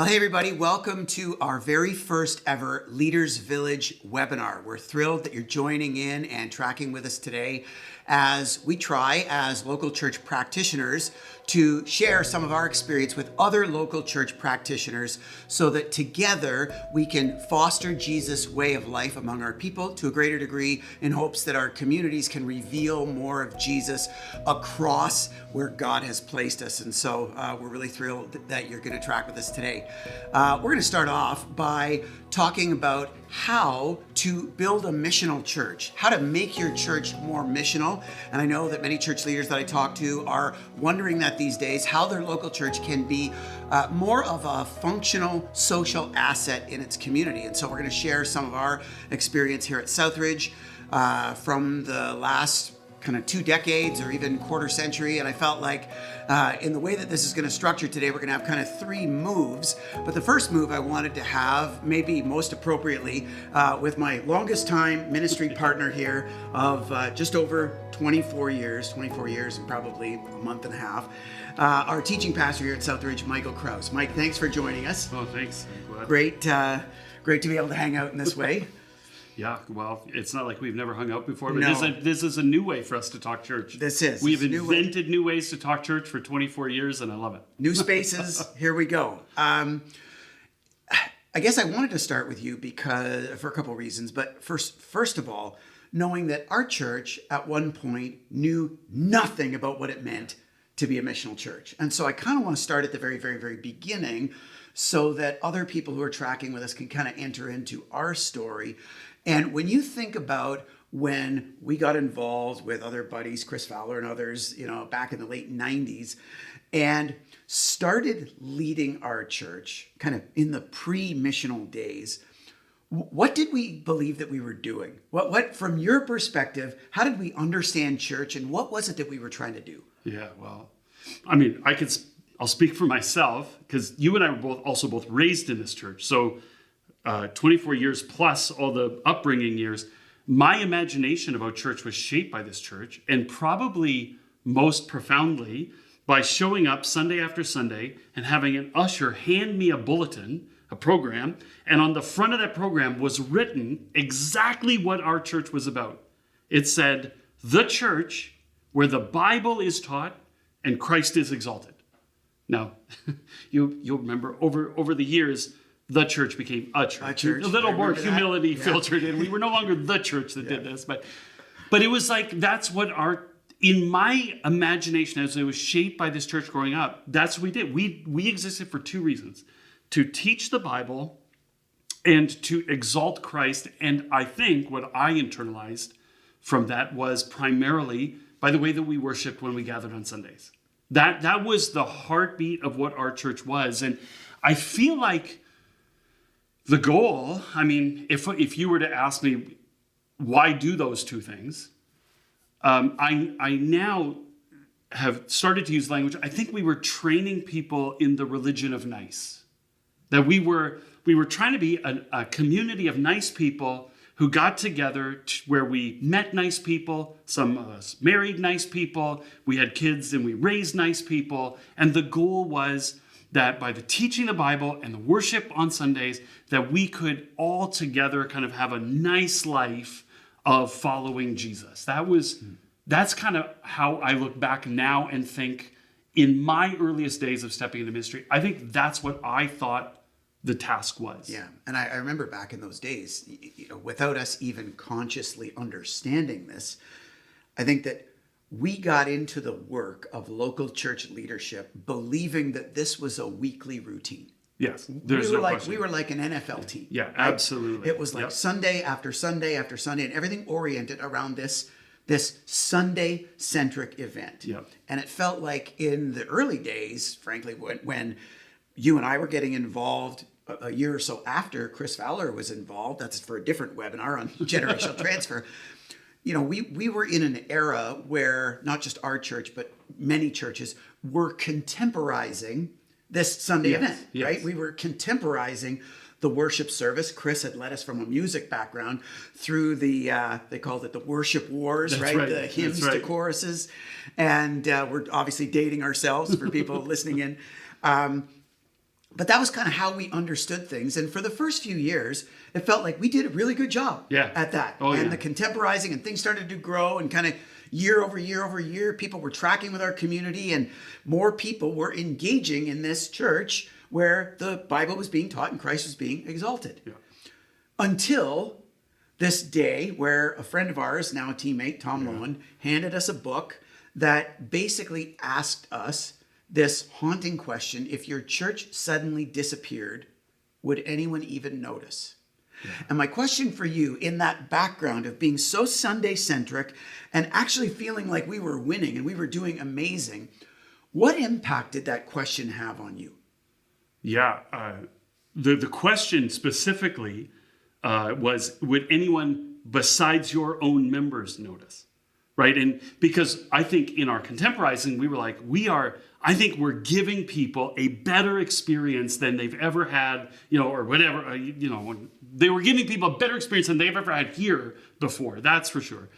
Well, hey everybody, welcome to our very first ever Leaders Village webinar. We're thrilled that you're joining in and tracking with us today as we try as local church practitioners to share some of our experience with other local church practitioners so that together we can foster Jesus' way of life among our people to a greater degree in hopes that our communities can reveal more of Jesus across where God has placed us. And so we're really thrilled that you're going to track with us today. We're going to start off by talking about how to build a missional church, how to make your church more missional. And I know that many church leaders that I talk to are wondering that these days, how their local church can be more of a functional social asset in its community. And so we're going to share some of our experience here at Southridge from the last kind of 2 decades or even quarter century. And I felt like in the way that this is going to structure today, we're going to have kind of 3 moves. But the first move I wanted to have, maybe most appropriately, with my longest time ministry partner here of just over 24 years and probably a month and a half, our teaching pastor here at Southridge, Michael KRAUSE. Mike, thanks for joining us. Oh, thanks. I'm glad. Great to be able to hang out in this way. Yeah, well, it's not like we've never hung out before, but No. this is a new way for us to talk church. We've invented new ways to talk church for 24 years, and I love it. New spaces, here we go. I guess I wanted to start with you for a couple of reasons, but first of all, knowing that our church at one point knew nothing about what it meant to be a missional church. And so I kind of want to start at the very, very, very beginning so that other people who are tracking with us can kind of enter into our story. And when you think about when we got involved with other buddies, Chris Fowler and others, back in the late 90s, and started leading our church kind of in the pre-missional days, what did we believe that we were doing? What from your perspective, how did we understand church and what was it that we were trying to do? Yeah, well, I mean, I'll speak for myself because you and I were both raised in this church. So 24 years plus all the upbringing years, my imagination about church was shaped by this church, and probably most profoundly by showing up Sunday after Sunday and having an usher hand me a bulletin, a program, and on the front of that program was written exactly what our church was about. It said, "The church where the Bible is taught and Christ is exalted." Now, you'll remember over the years, the church became a church. A little more humility filtered in. We were no longer the church that did this, but it was like, that's what in my imagination, as it was shaped by this church growing up, that's what we did. We existed for 2 reasons: to teach the Bible and to exalt Christ. And I think what I internalized from that was primarily by the way that we worshiped when we gathered on Sundays. That was the heartbeat of what our church was. And I feel like the goal, I mean, if you were to ask me, why do those 2 things? I now have started to use language. I think we were training people in the religion of nice. That we were trying to be a community of nice people who got together where we met nice people. Some of us married nice people. We had kids and we raised nice people. And the goal was that by the teaching the Bible and the worship on Sundays, that we could all together kind of have a nice life of following Jesus. That's kind of how I look back now and think in my earliest days of stepping into ministry, I think that's what I thought the task was. Yeah, and I remember back in those days, without us even consciously understanding this, I think that we got into the work of local church leadership believing that this was a weekly routine. Yes, we were like an NFL team. Yeah, right? Absolutely. It was like Sunday after Sunday after Sunday, and everything oriented around this Sunday-centric event. Yep. And it felt like in the early days, frankly, when you and I were getting involved a year or so after Chris Fowler was involved, that's for a different webinar on generational transfer. We were in an era where not just our church, but many churches were contemporizing this Sunday event, right? We were contemporizing the worship service. Chris had led us from a music background through the, they called it the worship wars, That's right? right. The hymns to choruses. And we're obviously dating ourselves for people listening in. But that was kind of how we understood things. And for the first few years, it felt like we did a really good job at that. And the contemporizing and things started to grow, and kind of year over year over year, people were tracking with our community, and more people were engaging in this church where the Bible was being taught and Christ was being exalted. Yeah. Until this day where a friend of ours, now a teammate, Tom Lowen, handed us a book that basically asked us this haunting question: if your church suddenly disappeared, would anyone even notice? Yeah. And my question for you, in that background of being so Sunday-centric and actually feeling like we were winning and we were doing amazing, what impact did that question have on you? Yeah, the question specifically was, would anyone besides your own members notice? Right? And because I think in our contemporizing, we were like, I think we're giving people a better experience than they've ever had, or whatever, they were giving people a better experience than they've ever had here before. That's for sure.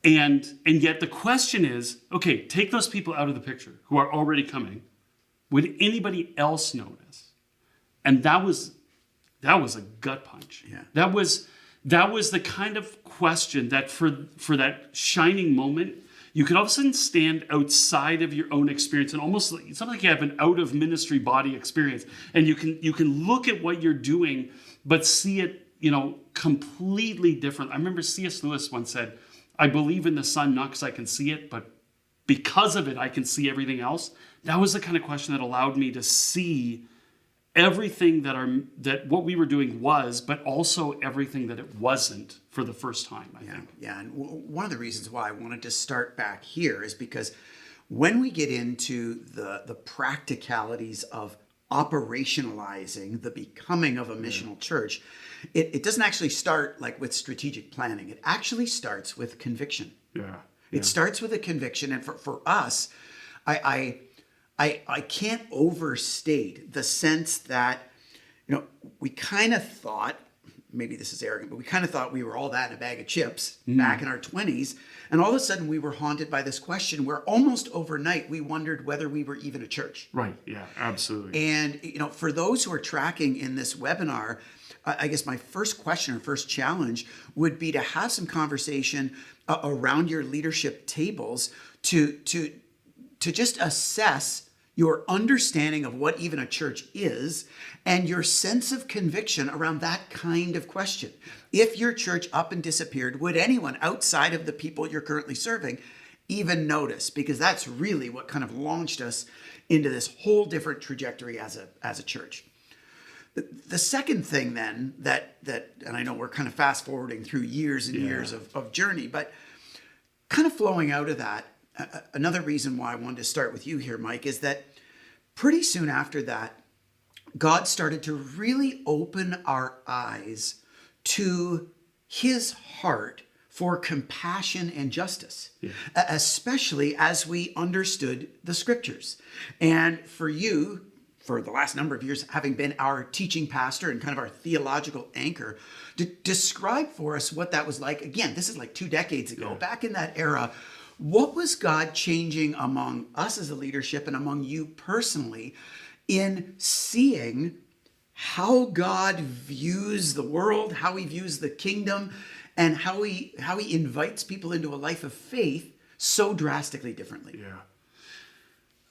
And yet the question is, okay, take those people out of the picture who are already coming. Would anybody else notice? And that was a gut punch. Yeah. That was the kind of question that for that shining moment, you could all of a sudden stand outside of your own experience, and almost it's like you have an out of ministry body experience, and you can look at what you're doing, but see it, completely different. I remember C.S. Lewis once said, "I believe in the sun not because I can see it, but because of it, I can see everything else." That was the kind of question that allowed me to see everything that what we were doing was, but also everything that it wasn't for the first time, I think. Yeah, and one of the reasons why I wanted to start back here is because when we get into the practicalities of operationalizing the becoming of a missional church, it doesn't actually start like with strategic planning. It actually starts with conviction. Yeah. It starts with a conviction, and for us, I can't overstate the sense that, we kind of thought, maybe this is arrogant, but we kind of thought we were all that in a bag of chips back in our 20s. And all of a sudden we were haunted by this question where almost overnight we wondered whether we were even a church. Right. Yeah, absolutely. And, for those who are tracking in this webinar, I guess my first question or first challenge would be to have some conversation around your leadership tables to just assess your understanding of what even a church is and your sense of conviction around that kind of question. If your church up and disappeared, would anyone outside of the people you're currently serving even notice? Because that's really what kind of launched us into this whole different trajectory as a church. The second thing then that, and I know we're kind of fast forwarding through years and years of journey, but kind of flowing out of that, another reason why I wanted to start with you here, Mike, is that pretty soon after that, God started to really open our eyes to his heart for compassion and justice, especially as we understood the scriptures. And for you, for the last number of years, having been our teaching pastor and kind of our theological anchor, to describe for us what that was like. Again, this is like 2 decades ago, back in that era. What was God changing among us as a leadership and among you personally in seeing how God views the world, how he views the kingdom, and how he invites people into a life of faith so drastically differently? Yeah.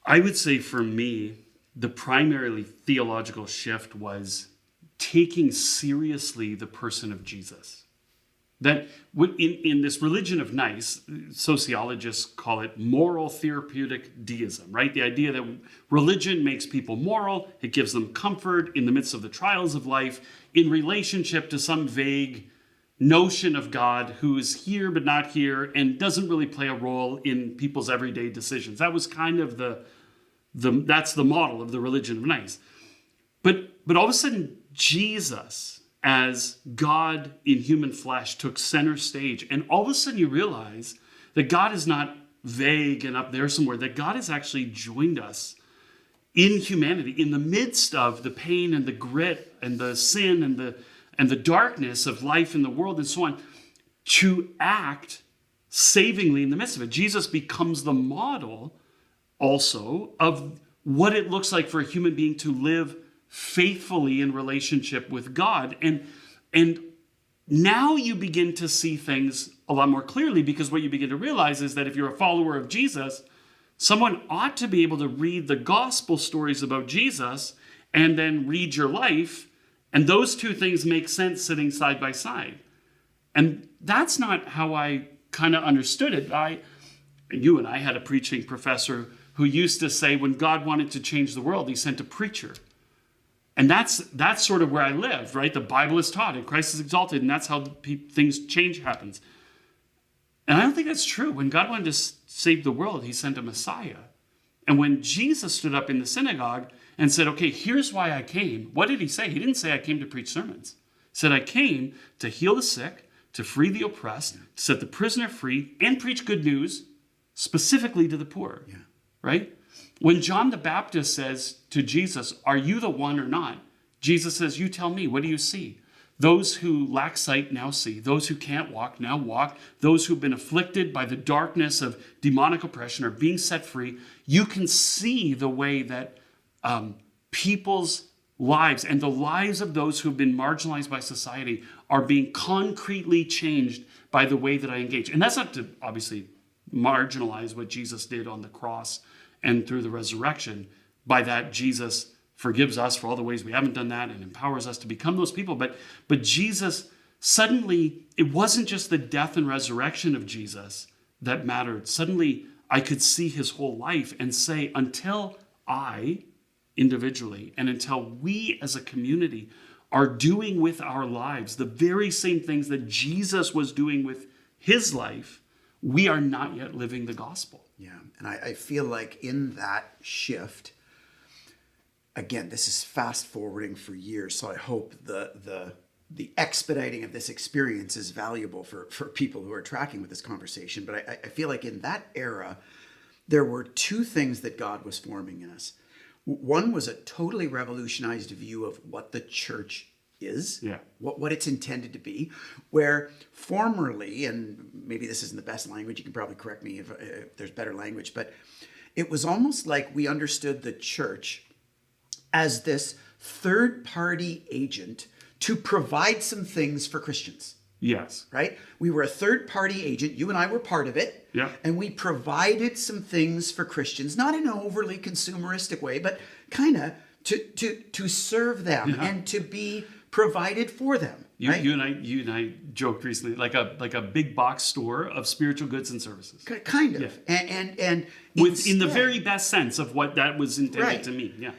I would say for me, the primarily theological shift was taking seriously the person of Jesus. That in this religion of nice, sociologists call it moral therapeutic deism, right? The idea that religion makes people moral, it gives them comfort in the midst of the trials of life in relationship to some vague notion of God who is here but not here and doesn't really play a role in people's everyday decisions. That was kind of that's the model of the religion of nice. But all of a sudden, Jesus as God in human flesh took center stage. And all of a sudden you realize that God is not vague and up there somewhere, that God has actually joined us in humanity, in the midst of the pain and the grit and the sin and the darkness of life in the world and so on, to act savingly in the midst of it. Jesus becomes the model also of what it looks like for a human being to live faithfully in relationship with God. And now you begin to see things a lot more clearly, because what you begin to realize is that if you're a follower of Jesus, someone ought to be able to read the gospel stories about Jesus and then read your life, and those two things make sense sitting side by side. And that's not how I kind of understood it. You and I had a preaching professor who used to say when God wanted to change the world, he sent a preacher. And that's sort of where I live, right? The Bible is taught and Christ is exalted, and that's how things change happens. And I don't think that's true. When God wanted to save the world, he sent a Messiah. And when Jesus stood up in the synagogue and said, okay, here's why I came, what did he say? He didn't say I came to preach sermons. He said I came to heal the sick, to free the oppressed, to set the prisoner free, and preach good news specifically to the poor, right? When John the Baptist says to Jesus, are you the one or not? Jesus says, you tell me, what do you see? Those who lack sight now see. Those who can't walk now walk. Those who've been afflicted by the darkness of demonic oppression are being set free. You can see the way that people's lives and the lives of those who have been marginalized by society are being concretely changed by the way that I engage. And that's not to obviously marginalize what Jesus did on the cross and through the resurrection. By that, Jesus forgives us for all the ways we haven't done that and empowers us to become those people. But Jesus, suddenly, it wasn't just the death and resurrection of Jesus that mattered. Suddenly, I could see his whole life and say, until I, individually, and until we as a community are doing with our lives the very same things that Jesus was doing with his life, we are not yet living the gospel. Yeah, and I feel like in that shift, again, this is fast forwarding for years, so I hope the expediting of this experience is valuable for people who are tracking with this conversation. But I feel like in that era, there were two things that God was forming in us. One was a totally revolutionized view of what the church is, what it's intended to be, where formerly, and maybe this isn't the best language, you can probably correct me if there's better language, but it was almost like we understood the church as this third-party agent to provide some things for Christians. Yes. Right? We were a third-party agent. You and I were part of it. Yeah. And we provided some things for Christians, not in an overly consumeristic way, but kind of to serve them and to be provided for them. You right? you and I joked recently, like a big box store of spiritual goods and services. Kind of. Yeah. And in the very best sense of what that was intended to mean. Yeah.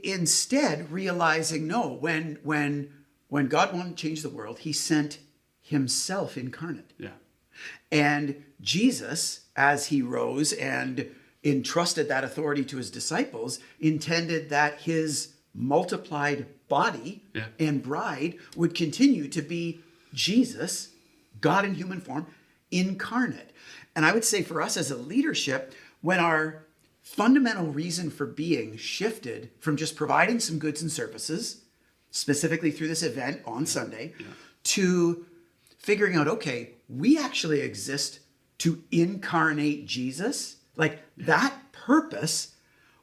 Instead, realizing, no, when God wanted to change the world, he sent himself incarnate. Yeah. And Jesus, as he rose and entrusted that authority to his disciples, intended that his multiplied body and bride would continue to be Jesus, God in human form, incarnate. And I would say for us as a leadership, when our fundamental reason for being shifted from just providing some goods and services, specifically through this event on Sunday, to figuring out, okay, we actually exist to incarnate Jesus, like that purpose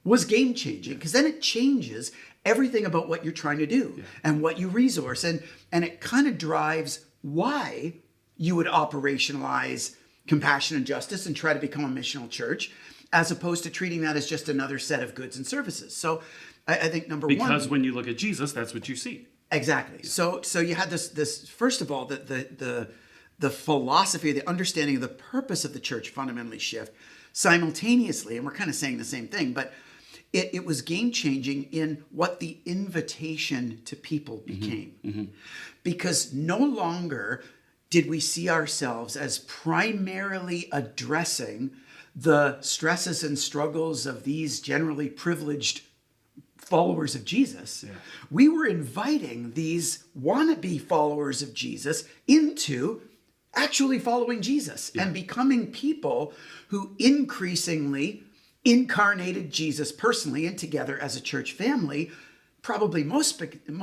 was game changing, because then it changes everything about what you're trying to do and what you resource. And it kind of drives why you would operationalize compassion and justice and try to become a missional church, as opposed to treating that as just another set of goods and services. So I think number one, because when you look at Jesus, that's what you see. Exactly. So you had this first of all, the philosophy, the understanding of the purpose of the church fundamentally shift simultaneously, and we're kind of saying the same thing, but it was game-changing in what the invitation to people became. Because no longer did we see ourselves as primarily addressing the stresses and struggles of these generally privileged followers of Jesus. We were inviting these wannabe followers of Jesus into actually following Jesus and becoming people who increasingly incarnated Jesus personally and together as a church family, probably most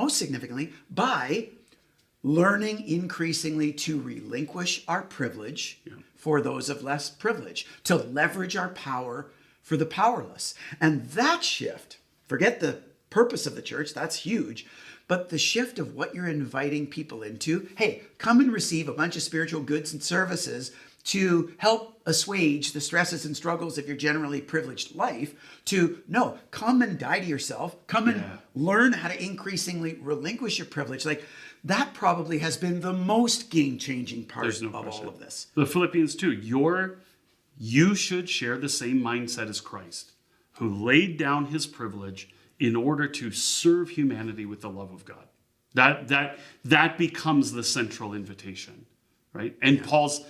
significantly by learning increasingly to relinquish our privilege for those of less privilege, to leverage our power for the powerless. And that shift, forget the purpose of the church. That's huge. But the shift of what you're inviting people into, hey, come and receive a bunch of spiritual goods and services to help assuage the stresses and struggles of your generally privileged life, to no, come and die to yourself, come and learn how to increasingly relinquish your privilege. Like, that probably has been the most game-changing part of all of this. The Philippians 2, you should share the same mindset as Christ, who laid down his privilege in order to serve humanity with the love of God. That becomes the central invitation, right? And Paul's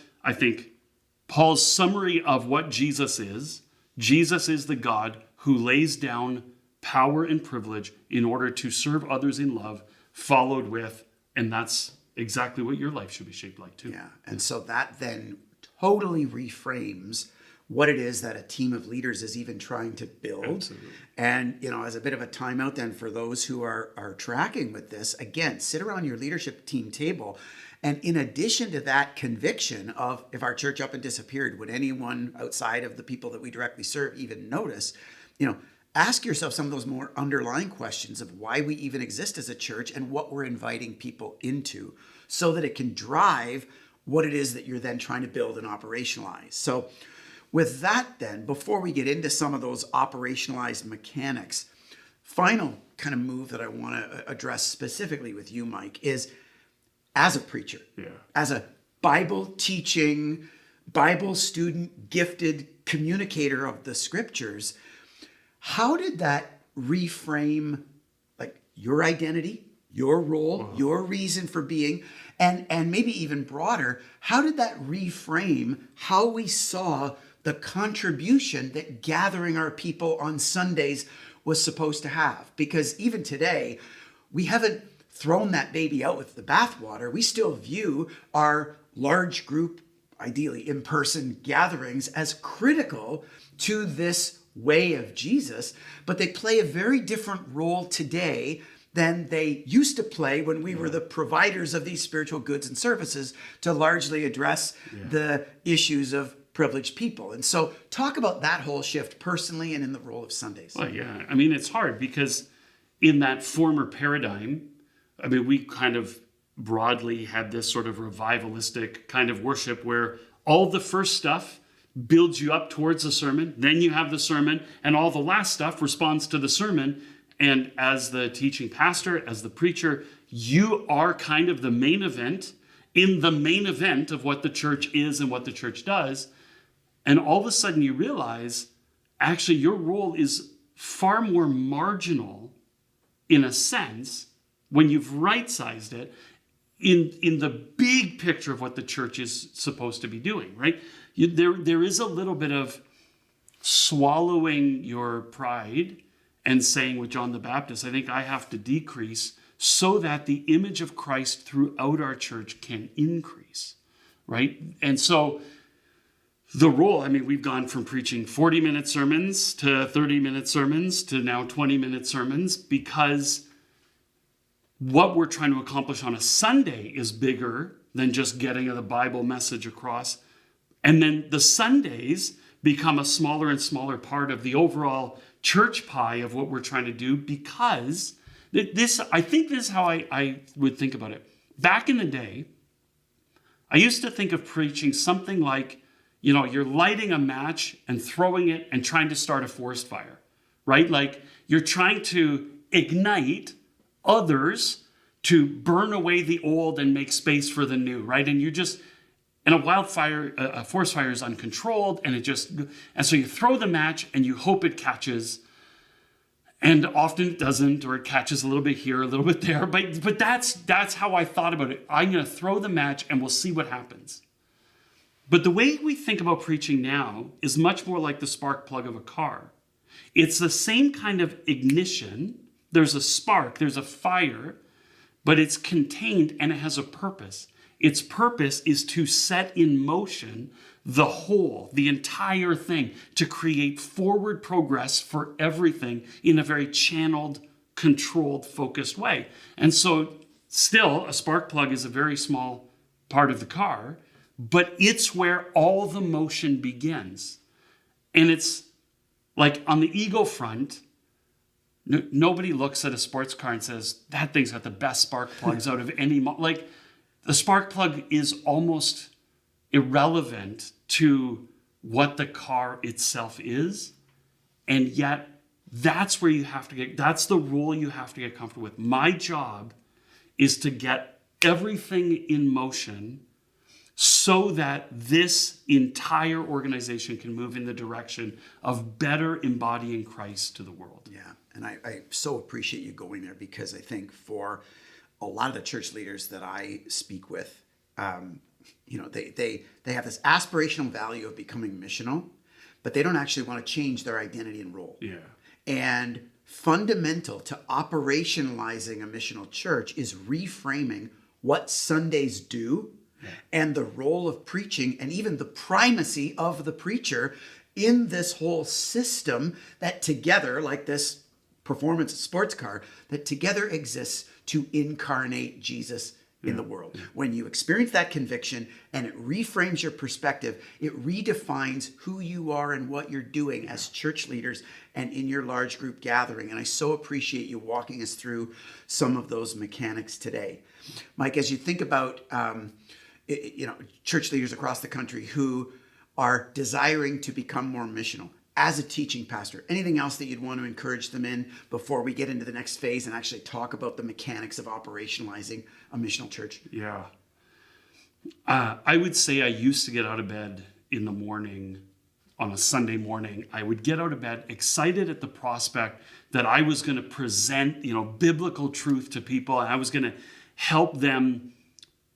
summary of what Jesus is the God who lays down power and privilege in order to serve others in love, followed with, and that's exactly what your life should be shaped like too. Yeah, and so that then totally reframes what it is that a team of leaders is even trying to build. Absolutely. And, as a bit of a timeout then for those who are tracking with this, again, sit around your leadership team table. And in addition to that conviction of, if our church up and disappeared, would anyone outside of the people that we directly serve even notice? Ask yourself some of those more underlying questions of why we even exist as a church and what we're inviting people into, so that it can drive what it is that you're then trying to build and operationalize. So with that then, before we get into some of those operationalized mechanics, final kind of move that I want to address specifically with you, Mike, is as a preacher, as a Bible teaching, Bible student, gifted communicator of the scriptures, how did that reframe like your identity, your role, your reason for being, and maybe even broader, how did that reframe how we saw the contribution that gathering our people on Sundays was supposed to have? Because even today, we haven't thrown that baby out with the bathwater. We still view our large group, ideally in-person gatherings, as critical to this way of Jesus, but they play a very different role today than they used to play when we were the providers of these spiritual goods and services to largely address the issues of privileged people. And so talk about that whole shift personally and in the role of Sundays. Well, yeah. I mean, it's hard because in that former paradigm, we kind of broadly had this sort of revivalistic kind of worship where all the first stuff builds you up towards the sermon, then you have the sermon, and all the last stuff responds to the sermon. And as the teaching pastor, as the preacher, you are kind of the main event in the main event of what the church is and what the church does. And all of a sudden you realize, actually, your role is far more marginal in a sense when you've right-sized it in the big picture of what the church is supposed to be doing, right? There is a little bit of swallowing your pride and saying with John the Baptist, I think I have to decrease so that the image of Christ throughout our church can increase, right? And so the role, we've gone from preaching 40-minute sermons to 30-minute sermons to now 20-minute sermons because what we're trying to accomplish on a Sunday is bigger than just getting the Bible message across. And then the Sundays become a smaller and smaller part of the overall church pie of what we're trying to do, because I think this is how I would think about it. Back in the day, I used to think of preaching something like, you're lighting a match and throwing it and trying to start a forest fire, right? Like you're trying to ignite others to burn away the old and make space for the new, right? And and a forest fire is uncontrolled, and so you throw the match and you hope it catches, and often it doesn't, or it catches a little bit here, a little bit there. But that's how I thought about it. I'm going to throw the match and we'll see what happens. But the way we think about preaching now is much more like the spark plug of a car. It's the same kind of ignition. There's a spark, there's a fire, but it's contained and it has a purpose. Its purpose is to set in motion the whole, the entire thing, to create forward progress for everything in a very channeled, controlled, focused way. And so still, a spark plug is a very small part of the car, but it's where all the motion begins. And it's like on the ego front, Nobody looks at a sports car and says, that thing's got the best spark plugs out of any... Like, the spark plug is almost irrelevant to what the car itself is. And yet, that's where you have to get... That's the role you have to get comfortable with. My job is to get everything in motion so that this entire organization can move in the direction of better embodying Christ to the world. Yeah, and I so appreciate you going there, because I think for a lot of the church leaders that I speak with, they have this aspirational value of becoming missional, but they don't actually want to change their identity and role. Yeah. And fundamental to operationalizing a missional church is reframing what Sundays do and the role of preaching, and even the primacy of the preacher in this whole system that together, like this performance sports car, that together exists to incarnate Jesus in the world. When you experience that conviction and it reframes your perspective, it redefines who you are and what you're doing as church leaders and in your large group gathering. And I so appreciate you walking us through some of those mechanics today. Mike, as you think about church leaders across the country who are desiring to become more missional, as a teaching pastor, anything else that you'd want to encourage them in before we get into the next phase and actually talk about the mechanics of operationalizing a missional church? Yeah. I would say I used to get out of bed in the morning, on a Sunday morning. I would get out of bed excited at the prospect that I was going to present, biblical truth to people, and I was going to help them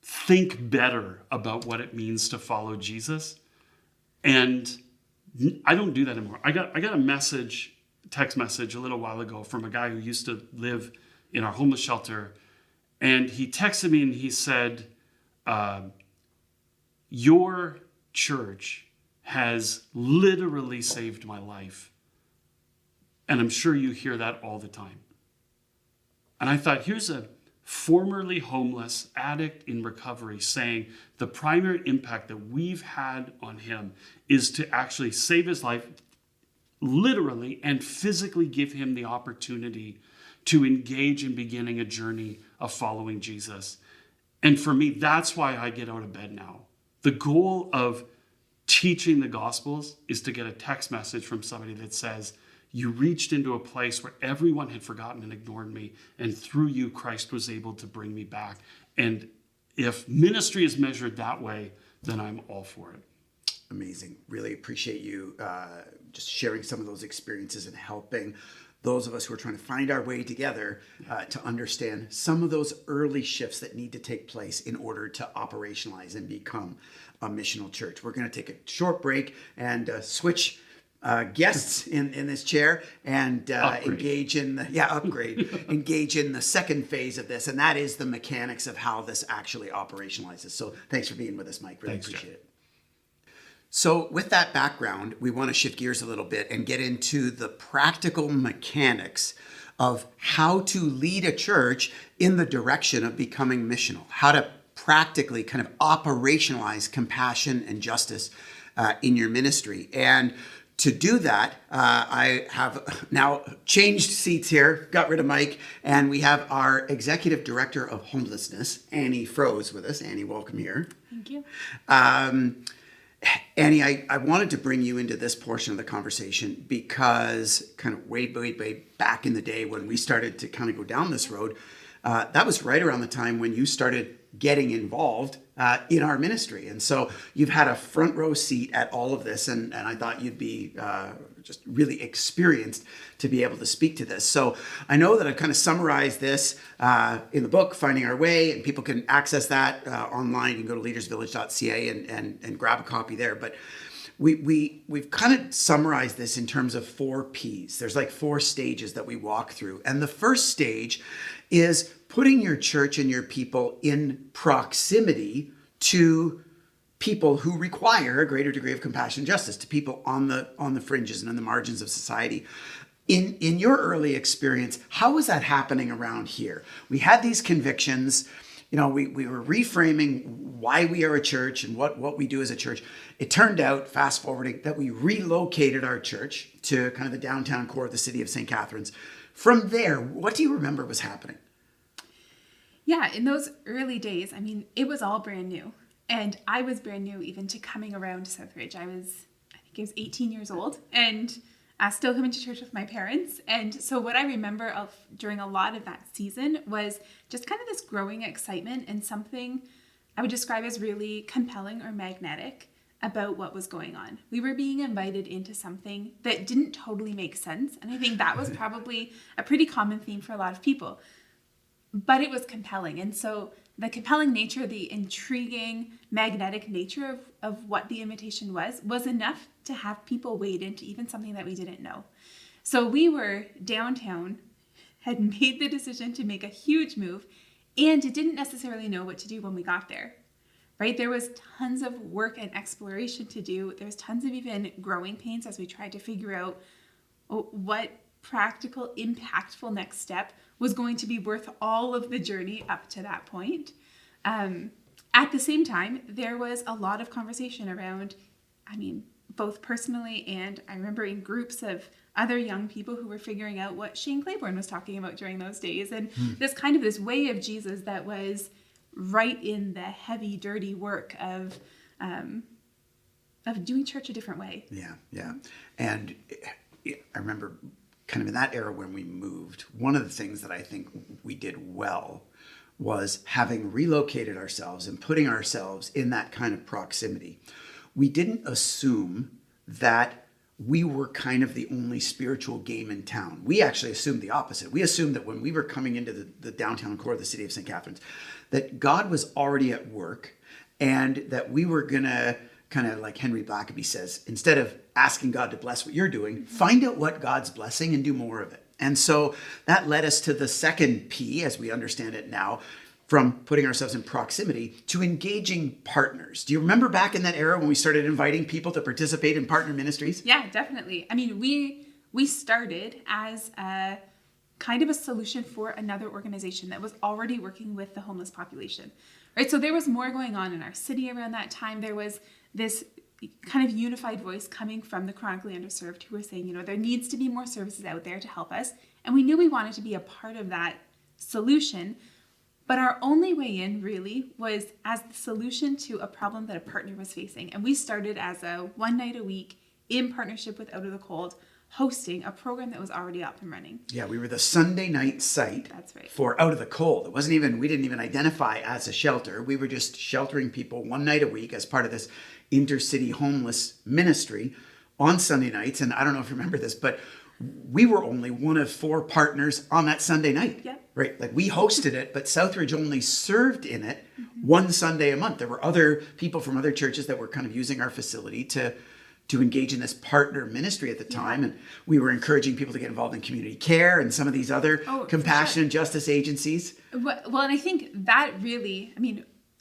think better about what it means to follow Jesus. And I don't do that anymore. I got a text message a little while ago from a guy who used to live in our homeless shelter. And he texted me and he said, your church has literally saved my life. And I'm sure you hear that all the time. And I thought, here's a formerly homeless addict in recovery saying the primary impact that we've had on him is to actually save his life, literally and physically give him the opportunity to engage in beginning a journey of following Jesus. And for me, that's why I get out of bed now. The goal of teaching the Gospels is to get a text message from somebody that says, you reached into a place where everyone had forgotten and ignored me, and through you, Christ was able to bring me back. And if ministry is measured that way, then I'm all for it. Amazing. Really appreciate you just sharing some of those experiences and helping those of us who are trying to find our way together to understand some of those early shifts that need to take place in order to operationalize and become a missional church. We're going to take a short break and switch guests in this chair and engage in the second phase of this, and that is the mechanics of how this actually operationalizes. So thanks for being with us, Mike. Really appreciate it. So with that background, we want to shift gears a little bit and get into the practical mechanics of how to lead a church in the direction of becoming missional, how to practically kind of operationalize compassion and justice in your ministry. And to do that, I have now changed seats here, got rid of Mike, and we have our Executive Director of Homelessness, Annie FROESE, with us. Annie, welcome here. Thank you. Annie, I wanted to bring you into this portion of the conversation because kind of way back in the day when we started to kind of go down this road, that was right around the time when you started getting involved in our ministry. And so you've had a front row seat at all of this, and I thought you'd be just really experienced to be able to speak to this. So I know that I've kind of summarized this in the book, Finding Our Way, and people can access that online. You can go to leadersvillage.ca and grab a copy there. But we've kind of summarized this in terms of 4 Ps. There's like 4 stages that we walk through. And the first stage is putting your church and your people in proximity to people who require a greater degree of compassion and justice, to people on the fringes and on the margins of society. In your early experience, how was that happening around here? We had these convictions. We were reframing why we are a church and what we do as a church. It turned out, fast forwarding, that we relocated our church to kind of the downtown core of the city of St. Catharines From there, what do you remember was happening? Yeah, in those early days, I mean, it was all brand new. And I was brand new even to coming around to Southridge. I think I was 18 years old and still coming to church with my parents. And so what I remember of during a lot of that season was just kind of this growing excitement and something I would describe as really compelling or magnetic about what was going on. We were being invited into something that didn't totally make sense. And I think that was probably a pretty common theme for a lot of people. But it was compelling. And so the compelling nature, the intriguing, magnetic nature of what the invitation was enough to have people wade into even something that we didn't know. So we were downtown, had made the decision to make a huge move, and didn't necessarily know what to do when we got there. Right? There was tons of work and exploration to do. There was tons of even growing pains as we tried to figure out what practical, impactful next step was going to be worth all of the journey up to that point. At the same time, there was a lot of conversation around, both personally and I remember in groups of other young people who were figuring out what Shane Claiborne was talking about during those days. And this way of Jesus that was right in the heavy, dirty work of doing church a different way. Yeah. And I remember kind of in that era when we moved, one of the things that I think we did well was having relocated ourselves and putting ourselves in that kind of proximity. We didn't assume that we were kind of the only spiritual game in town. We actually assumed the opposite. We assumed that when we were coming into the downtown core of the city of St. Catharines, that God was already at work and that we were going to kind of like Henry Blackaby says, instead of asking God to bless what you're doing, find out what God's blessing and do more of it. And so that led us to the second P, as we understand it now, from putting ourselves in proximity to engaging partners. Do you remember back in that era when we started inviting people to participate in partner ministries? Yeah, definitely. I mean, we started as a kind of a solution for another organization that was already working with the homeless population, right? So there was more going on in our city around that time. There was this kind of unified voice coming from the chronically underserved who were saying, there needs to be more services out there to help us. And we knew we wanted to be a part of that solution. But our only way in really was as the solution to a problem that a partner was facing. And we started as a one night a week in partnership with Out of the Cold, hosting a program that was already up and running. Yeah, we were the Sunday night site. That's right. For Out of the Cold. We didn't even identify as a shelter. We were just sheltering people one night a week as part of this intercity homeless ministry on Sunday nights. And I don't know if you remember this, but we were only one of 4 partners on that Sunday night. Yep. Right? Like we hosted it, but Southridge only served in it one Sunday a month. There were other people from other churches that were kind of using our facility to engage in this partner ministry at the time. And we were encouraging people to get involved in community care and some of these other compassion and justice agencies. Well, and I think that really,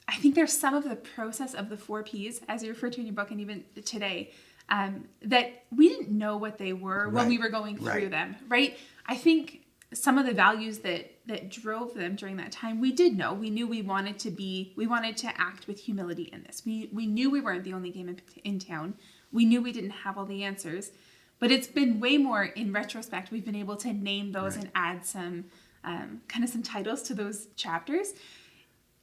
I think there's some of the process of the 4 Ps, as you refer to in your book and even today, that we didn't know what they were when we were going through them, right? I think some of the values that drove them during that time, we did know. We knew we wanted to act with humility in this. We knew we weren't the only game in town. We knew we didn't have all the answers, but it's been way more in retrospect. We've been able to name those and add some some titles to those chapters.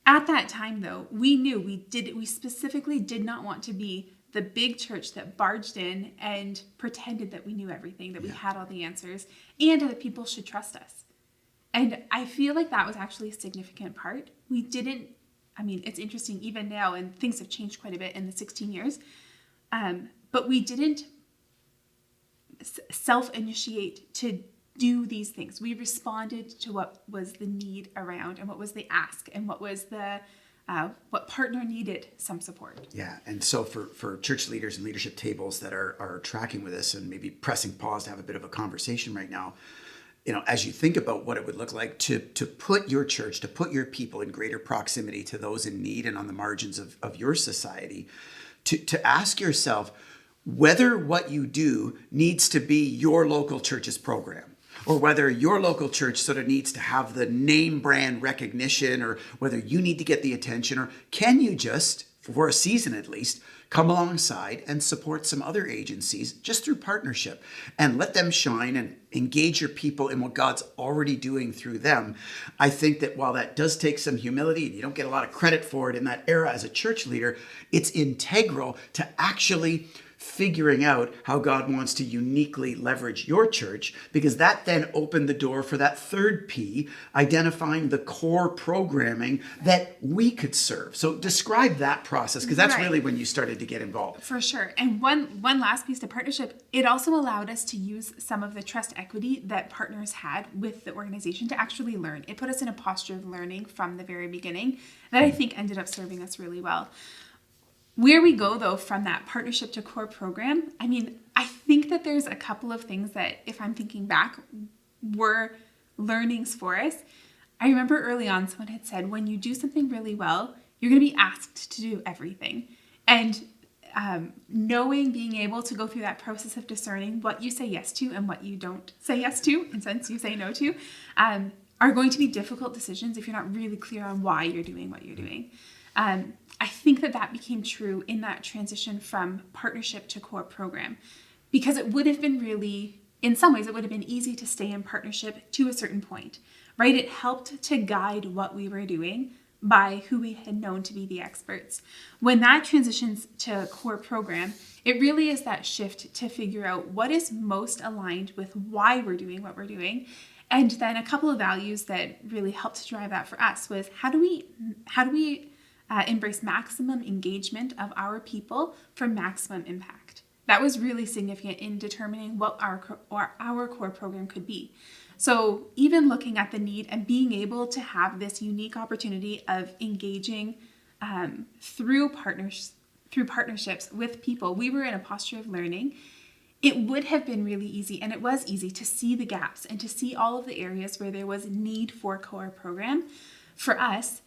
At that time, though, we knew we specifically did not want to be the big church that barged in and pretended that we knew everything, that we had all the answers, and that people should trust us. And I feel like that was actually a significant part. We didn't, it's interesting even now, and things have changed quite a bit in the 16 years, but we didn't self-initiate to do these things. We responded to what was the need around and what was the ask and what was the what partner needed some support. Yeah, and so for church leaders and leadership tables that are tracking with us and maybe pressing pause to have a bit of a conversation right now, as you think about what it would look like to put your church, to put your people in greater proximity to those in need and on the margins of your society, to ask yourself whether what you do needs to be your local church's program, or whether your local church sort of needs to have the name brand recognition, or whether you need to get the attention, or can you just, for a season at least, come alongside and support some other agencies just through partnership and let them shine and engage your people in what God's already doing through them. I think that while that does take some humility and you don't get a lot of credit for it in that era as a church leader, it's integral to actually figuring out how God wants to uniquely leverage your church, because that then opened the door for that third P, identifying the core programming that we could serve. So describe that process, because that's really when you started to get involved. For sure. And one last piece to partnership, it also allowed us to use some of the trust equity that partners had with the organization to actually learn. It put us in a posture of learning from the very beginning that I think ended up serving us really well. Where we go, though, from that partnership to core program, I mean, I think that there's a couple of things that, if I'm thinking back, were learnings for us. I remember early on someone had said, when you do something really well, you're going to be asked to do everything. And being able to go through that process of discerning what you say yes to and what you don't say yes to, and since you say no to, are going to be difficult decisions if you're not really clear on why you're doing what you're doing. I think that became true in that transition from partnership to core program, because it would have been really, in some ways, it would have been easy to stay in partnership to a certain point, right? It helped to guide what we were doing by who we had known to be the experts. When that transitions to core program, it really is that shift to figure out what is most aligned with why we're doing what we're doing. And then a couple of values that really helped to drive that for us was how do we embrace maximum engagement of our people for maximum impact. That was really significant in determining what our core program could be. So even looking at the need and being able to have this unique opportunity of engaging through partnerships with people, we were in a posture of learning. It would have been really easy, and it was easy, to see the gaps and to see all of the areas where there was need for core program. For us,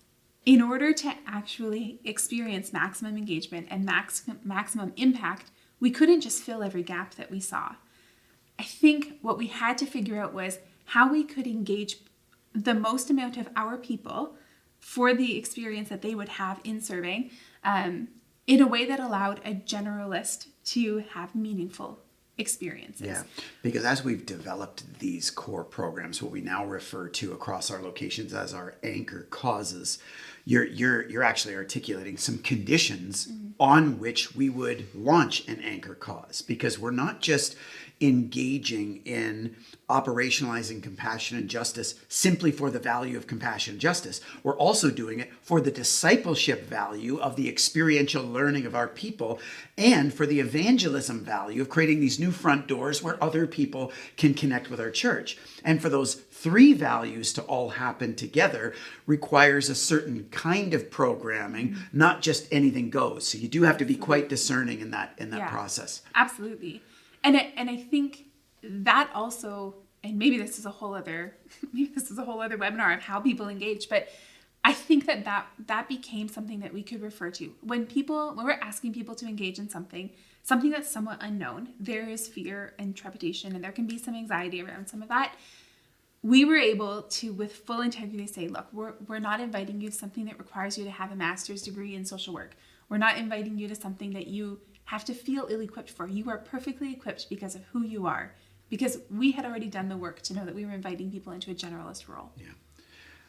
in order to actually experience maximum engagement and maximum impact, we couldn't just fill every gap that we saw. I think what we had to figure out was how we could engage the most amount of our people for the experience that they would have in serving in a way that allowed a generalist to have meaningful experiences. Yeah, because as we've developed these core programs, what we now refer to across our locations as our anchor causes, you're actually articulating some conditions on which we would launch an anchor cause, because we're not just engaging in operationalizing compassion and justice simply for the value of compassion and justice. We're also doing it for the discipleship value of the experiential learning of our people, and for the evangelism value of creating these new front doors where other people can connect with our church. And for those three values to all happen together requires a certain kind of programming, not just anything goes. So you do have to be quite discerning in that process. Absolutely. And I think that also, and maybe this is a whole other webinar of how people engage, but I think that became something that we could refer to. When we're asking people to engage in something that's somewhat unknown, there is fear and trepidation, and there can be some anxiety around some of that. We were able to, with full integrity, say, look, we're not inviting you to something that requires you to have a master's degree in social work. We're not inviting you to something that you have to feel ill-equipped for. You are perfectly equipped because of who you are, because we had already done the work to know that we were inviting people into a generalist role. Yeah.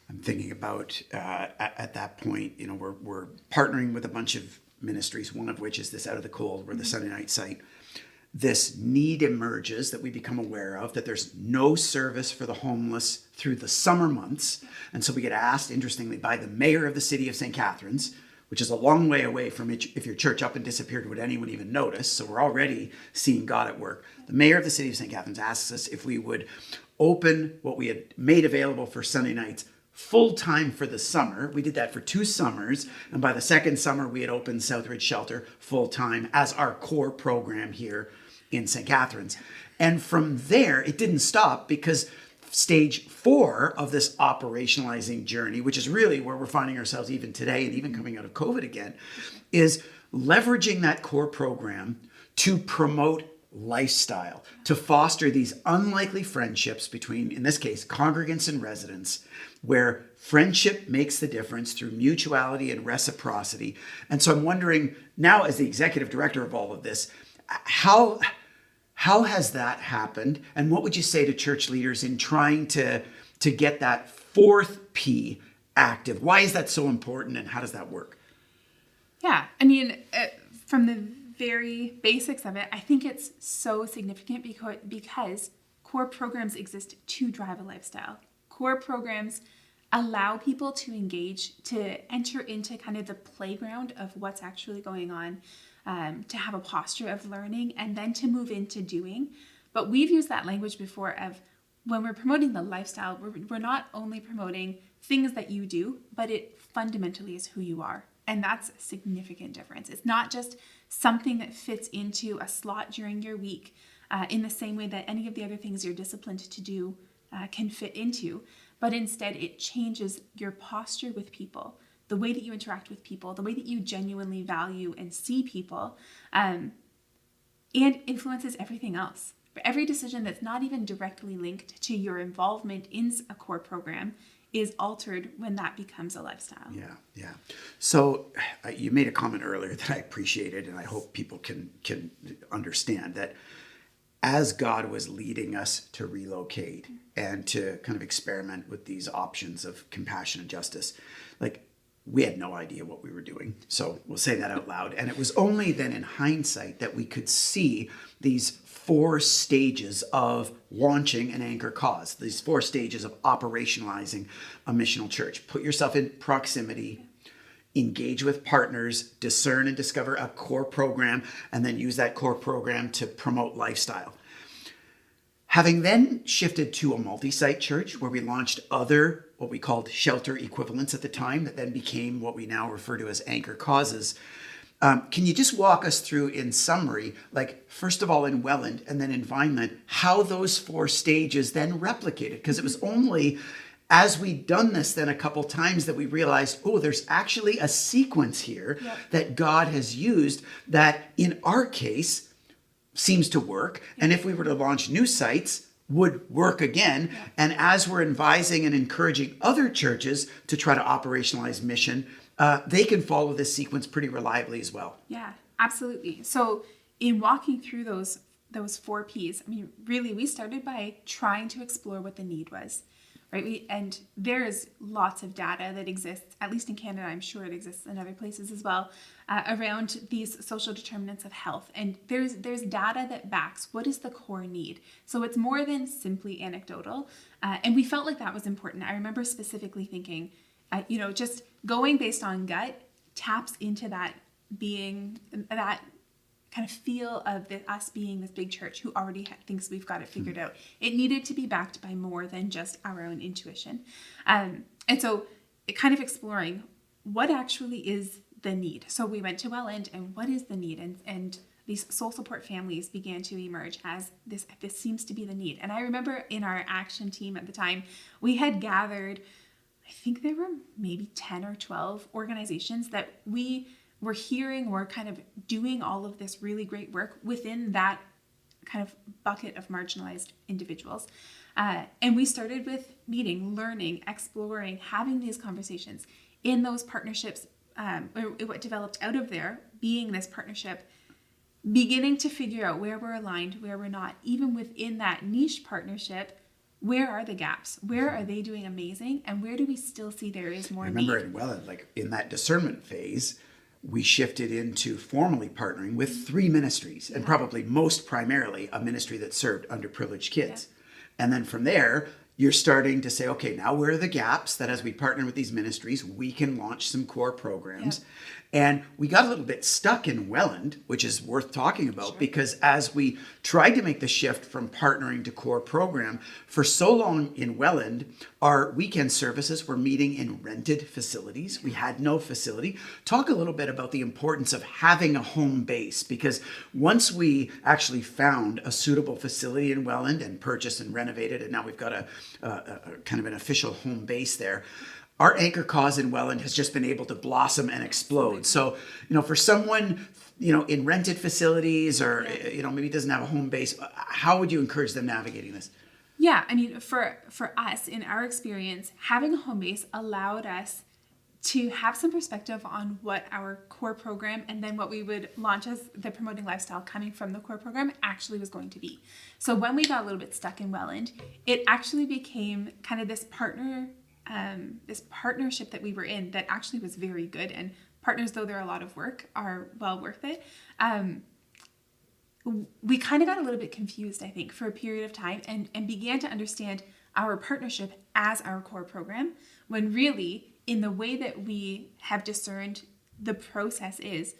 I'm thinking about at that point, we're partnering with a bunch of ministries, one of which is this Out of the Cold, we're the Sunday night site. This need emerges that we become aware of, that there's no service for the homeless through the summer months. And so we get asked, interestingly, by the mayor of the city of St. Catharines, which is a long way away from if your church up and disappeared, would anyone even notice? So we're already seeing God at work. The mayor of the city of St. Catharines asks us if we would open what we had made available for Sunday nights full-time for the summer. We did that for 2 summers. And by the second summer, we had opened Southridge Shelter full-time as our core program here in St. Catharines. And from there, it didn't stop, because stage 4 of this operationalizing journey, which is really where we're finding ourselves even today and even coming out of COVID again, is leveraging that core program to promote lifestyle to foster these unlikely friendships between, in this case, congregants and residents, where friendship makes the difference through mutuality and reciprocity. And so I'm wondering now, as the executive director of all of this, how has that happened? And what would you say to church leaders in trying to get that fourth P active? Why is that so important, and how does that work? Yeah, I mean, from the very basics of it, I think it's so significant because core programs exist to drive a lifestyle. Core programs allow people to engage, to enter into kind of the playground of what's actually going on, to have a posture of learning, and then to move into doing. But we've used that language before of when we're promoting the lifestyle, we're not only promoting things that you do, but it fundamentally is who you are. And that's a significant difference. It's not just something that fits into a slot during your week in the same way that any of the other things you're disciplined to do can fit into, but instead it changes your posture with people, the way that you interact with people, the way that you genuinely value and see people, and influences everything else. Every decision that's not even directly linked to your involvement in a core program is altered when that becomes a lifestyle. Yeah. So you made a comment earlier that I appreciated, and I hope people can understand that as God was leading us to relocate and to kind of experiment with these options of compassion and justice, like, we had no idea what we were doing. So we'll say that out loud. And it was only then in hindsight that we could see these 4 stages of launching an anchor cause, these 4 stages of operationalizing a missional church. Put yourself in proximity, engage with partners, discern and discover a core program, and then use that core program to promote lifestyle. Having then shifted to a multi-site church where we launched other, what we called shelter equivalents at the time, that then became what we now refer to as anchor causes. Can you just walk us through in summary, like, first of all in Welland and then in Vineland, how those 4 stages then replicated? Because it was only as we'd done this then a couple times that we realized, oh, there's actually a sequence here that God has used that in our case seems to work. And if we were to launch new sites, would work again. And as we're advising and encouraging other churches to try to operationalize mission, they can follow this sequence pretty reliably as well. Yeah, absolutely. So in walking through those 4 Ps, I mean, really, we started by trying to explore what the need was, right? And there is lots of data that exists, at least in Canada. I'm sure it exists in other places as well, around these social determinants of health. And there's data that backs what is the core need. So it's more than simply anecdotal. And we felt like that was important. I remember specifically thinking, just going based on gut taps into that being, that kind of feel of us being this big church who already thinks we've got it figured out. It needed to be backed by more than just our own intuition. And so it kind of exploring what actually is the need. So we went to Welland, and what is the need? And these soul support families began to emerge as this seems to be the need. And I remember in our action team at the time, we had gathered, I think there were maybe 10 or 12 organizations that we were hearing were kind of doing all of this really great work within that kind of bucket of marginalized individuals. And we started with meeting, learning, exploring, having these conversations in those partnerships. What developed out of there being this partnership, beginning to figure out where we're aligned, where we're not, even within that niche partnership. Where are the gaps? Where are they doing amazing? And where do we still see there is more need? I remember in Welland, like in that discernment phase, we shifted into formally partnering with 3 ministries, and probably most primarily a ministry that served underprivileged kids. And then from there, you're starting to say, okay, now where are the gaps that as we partner with these ministries, we can launch some core programs. And we got a little bit stuck in Welland, which is worth talking about, because as we tried to make the shift from partnering to core program, for so long in Welland, our weekend services were meeting in rented facilities. We had no facility. Talk a little bit about the importance of having a home base, because once we actually found a suitable facility in Welland and purchased and renovated, and now we've got a kind of an official home base there, our anchor cause in Welland has just been able to blossom and explode. So, for someone, in rented facilities or, maybe doesn't have a home base, how would you encourage them navigating this? Yeah, I mean, for us, in our experience, having a home base allowed us to have some perspective on what our core program and then what we would launch as the Promoting Lifestyle coming from the core program actually was going to be. So when we got a little bit stuck in Welland, it actually became kind of this partnership that we were in that actually was very good. And partners, though they're a lot of work, are well worth it. We kind of got a little bit confused, I think, for a period of time and began to understand our partnership as our core program, when really, in the way that we have discerned the process is,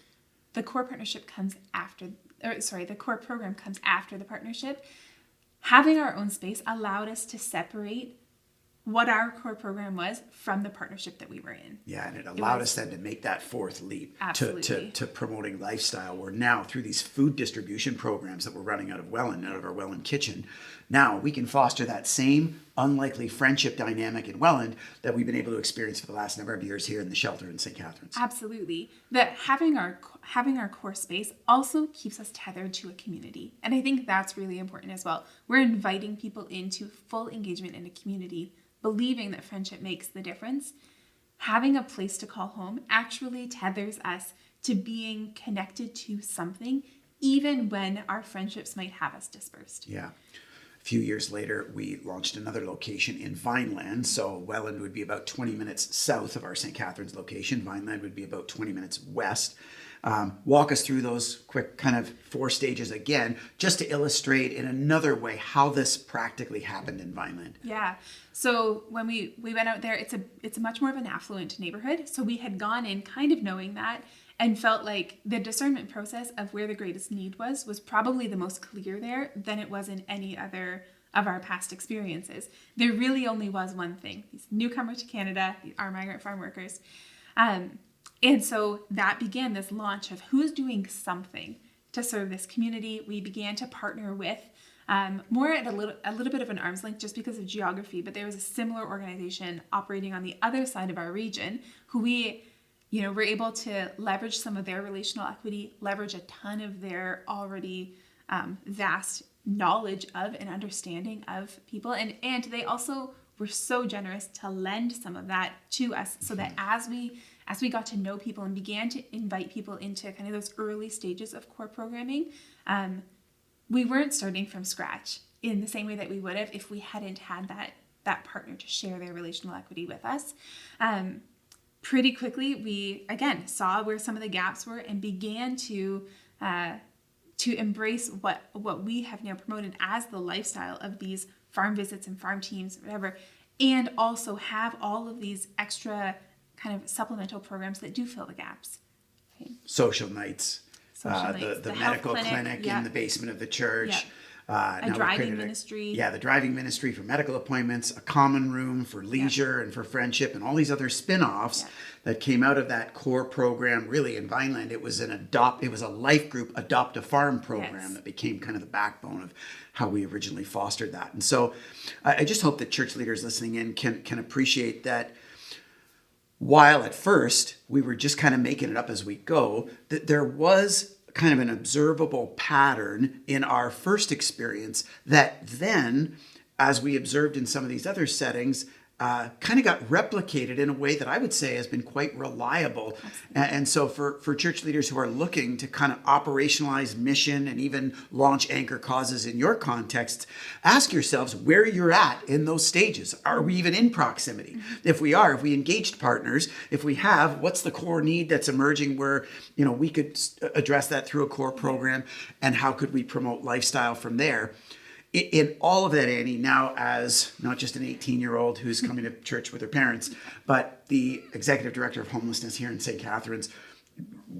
the core partnership comes after, the core program comes after the partnership. Having our own space allowed us to separate what our core program was from the partnership that we were in. Yeah, and it allowed us then to make that fourth leap to promoting lifestyle. Where now, through these food distribution programs that we're running out of Welland, out of our Welland kitchen, now we can foster that same unlikely friendship dynamic in Welland that we've been able to experience for the last number of years here in the shelter in St. Catharines. Absolutely. That having our core space also keeps us tethered to a community. And I think that's really important as well. We're inviting people into full engagement in a community, believing that friendship makes the difference. Having a place to call home actually tethers us to being connected to something, even when our friendships might have us dispersed. Yeah. A few years later, we launched another location in Vineland. So Welland would be about 20 minutes south of our St. Catharines location. Vineland would be about 20 minutes west. Walk us through those quick kind of 4 stages again, just to illustrate in another way how this practically happened in Vineland. Yeah. So when we went out there, it's a much more of an affluent neighborhood. So we had gone in kind of knowing that and felt like the discernment process of where the greatest need was probably the most clear there than it was in any other of our past experiences. There really only was one thing: these newcomers to Canada, our migrant farm workers. And so that began this launch of who's doing something to serve this community. We began to partner with more at a little bit of an arm's length just because of geography, but there was a similar organization operating on the other side of our region who we were able to leverage some of their relational equity, leverage a ton of their already vast knowledge of and understanding of people. And they also were so generous to lend some of that to us so that as we got to know people and began to invite people into kind of those early stages of core programming, we weren't starting from scratch in the same way that we would have if we hadn't had that partner to share their relational equity with us. Pretty quickly, we, again, saw where some of the gaps were and began to embrace what we have now promoted as the lifestyle of these farm visits and farm teams, whatever, and also have all of these extra kind of supplemental programs that do fill the gaps. Okay. Social nights, nights, the medical clinic in the basement of the church. Yep. A driving ministry. The driving ministry for medical appointments, a common room for leisure and for friendship, and all these other spin-offs that came out of that core program. Really, in Vineland, it was a life group adopt a farm program that became kind of the backbone of how we originally fostered that. And so I just hope that church leaders listening in can appreciate that while at first we were just kind of making it up as we go, that there was kind of an observable pattern in our first experience that then, as we observed in some of these other settings, kind of got replicated in a way that I would say has been quite reliable. And so for church leaders who are looking to kind of operationalize mission and even launch anchor causes in your context, ask yourselves where you're at in those stages. Are we even in proximity? If we are, if we engaged partners, if we have, what's the core need that's emerging where we could address that through a core program, and how could we promote lifestyle from there? In all of that, Annie, now as not just an 18-year-old who's coming to church with her parents, but the executive director of homelessness here in St. Catharines,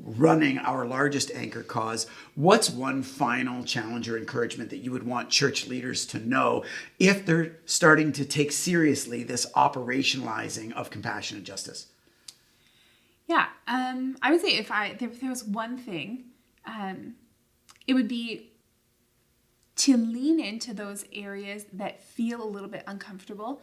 running our largest anchor cause, what's one final challenge or encouragement that you would want church leaders to know if they're starting to take seriously this operationalizing of compassion and justice? Yeah, I would say if there was one thing, it would be to lean into those areas that feel a little bit uncomfortable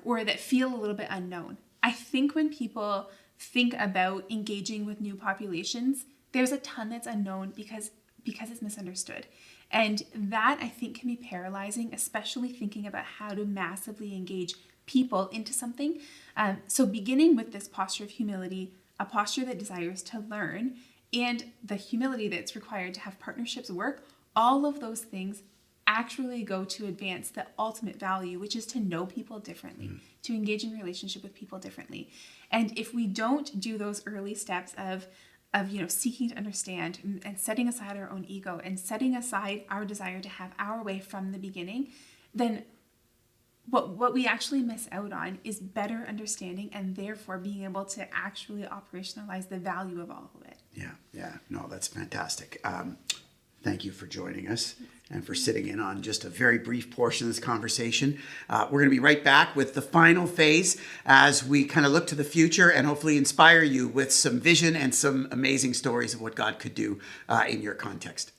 or that feel a little bit unknown. I think when people think about engaging with new populations, there's a ton that's unknown because it's misunderstood. And that, I think, can be paralyzing, especially thinking about how to massively engage people into something. So beginning with this posture of humility, a posture that desires to learn, and the humility that's required to have partnerships work, all of those things actually go to advance the ultimate value, which is to know people differently, to engage in relationship with people differently. And if we don't do those early steps of seeking to understand and setting aside our own ego and setting aside our desire to have our way from the beginning, then what we actually miss out on is better understanding and therefore being able to actually operationalize the value of all of it. Yeah. No, that's fantastic. Thank you for joining us and for sitting in on just a very brief portion of this conversation. We're going to be right back with the final phase as we kind of look to the future and hopefully inspire you with some vision and some amazing stories of what God could do in your context.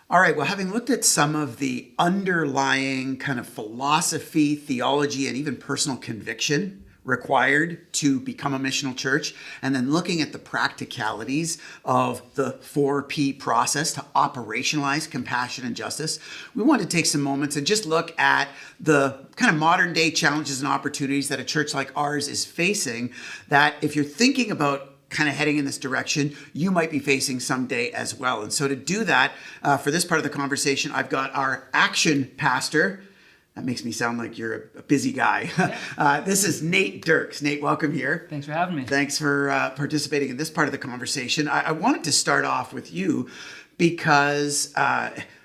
All right, well, having looked at some of the underlying kind of philosophy, theology, and even personal conviction required to become a missional church, and then looking at the practicalities of the 4P process to operationalize compassion and justice, we want to take some moments and just look at the kind of modern day challenges and opportunities that a church like ours is facing, that if you're thinking about kind of heading in this direction, you might be facing someday as well. And so to do that, for this part of the conversation, I've got our action pastor. That makes me sound like you're a busy guy. This is Nate DIRKS. Nate, welcome here. Thanks for having me. Thanks for participating in this part of the conversation. I wanted to start off with you because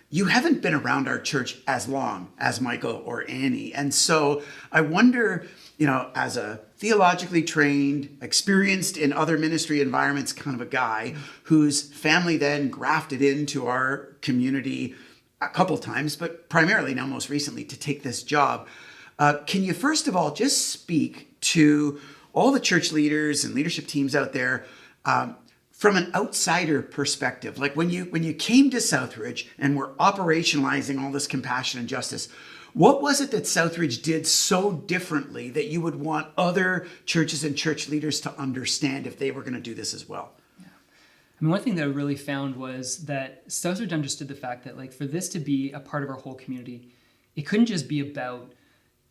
you haven't been around our church as long as Michael or Annie. And so I wonder, as a theologically trained, experienced in other ministry environments kind of a guy whose family then grafted into our community a couple times, but primarily now most recently to take this job. Can you first of all just speak to all the church leaders and leadership teams out there from an outsider perspective? Like when you came to Southridge and were operationalizing all this compassion and justice, what was it that Southridge did so differently that you would want other churches and church leaders to understand if they were going to do this as well? I mean, one thing that I really found was that Southridge understood the fact that, for this to be a part of our whole community, it couldn't just be about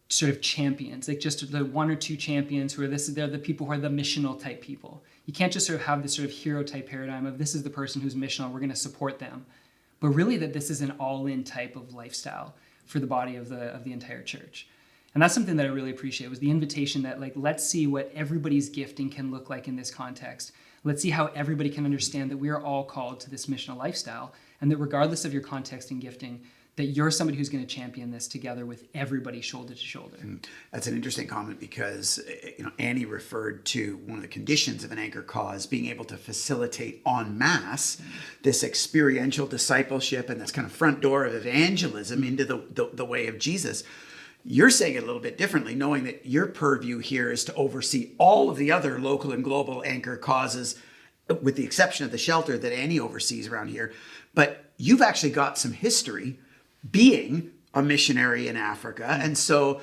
sort of champions, like just the one or two champions who are they're the people who are the missional type people. You can't just sort of have this sort of hero type paradigm of this is the person who's missional, we're going to support them. But really that this is an all-in type of lifestyle for the body of the entire church. And that's something that I really appreciate, was the invitation that let's see what everybody's gifting can look like in this context. Let's see how everybody can understand that we are all called to this missional lifestyle, and that regardless of your context and gifting, that you're somebody who's going to champion this together with everybody shoulder to shoulder. That's an interesting comment because Annie referred to one of the conditions of an anchor cause being able to facilitate en masse this experiential discipleship and this kind of front door of evangelism into the way of Jesus. You're saying it a little bit differently, knowing that your purview here is to oversee all of the other local and global anchor causes, with the exception of the shelter that Annie oversees around here. But you've actually got some history being a missionary in Africa. And so,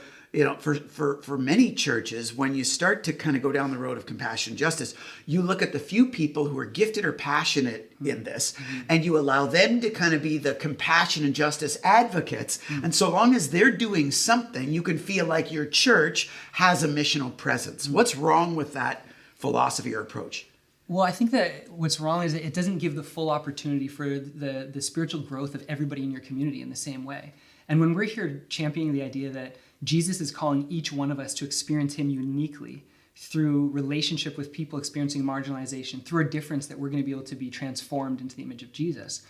for many churches, when you start to kind of go down the road of compassion and justice, you look at the few people who are gifted or passionate in this, and you allow them to kind of be the compassion and justice advocates. And so long as they're doing something, you can feel like your church has a missional presence. What's wrong with that philosophy or approach? Well, I think that what's wrong is that it doesn't give the full opportunity for the spiritual growth of everybody in your community in the same way. And when we're here championing the idea that Jesus is calling each one of us to experience him uniquely through relationship with people experiencing marginalization, through a difference that we're going to be able to be transformed into the image of Jesus,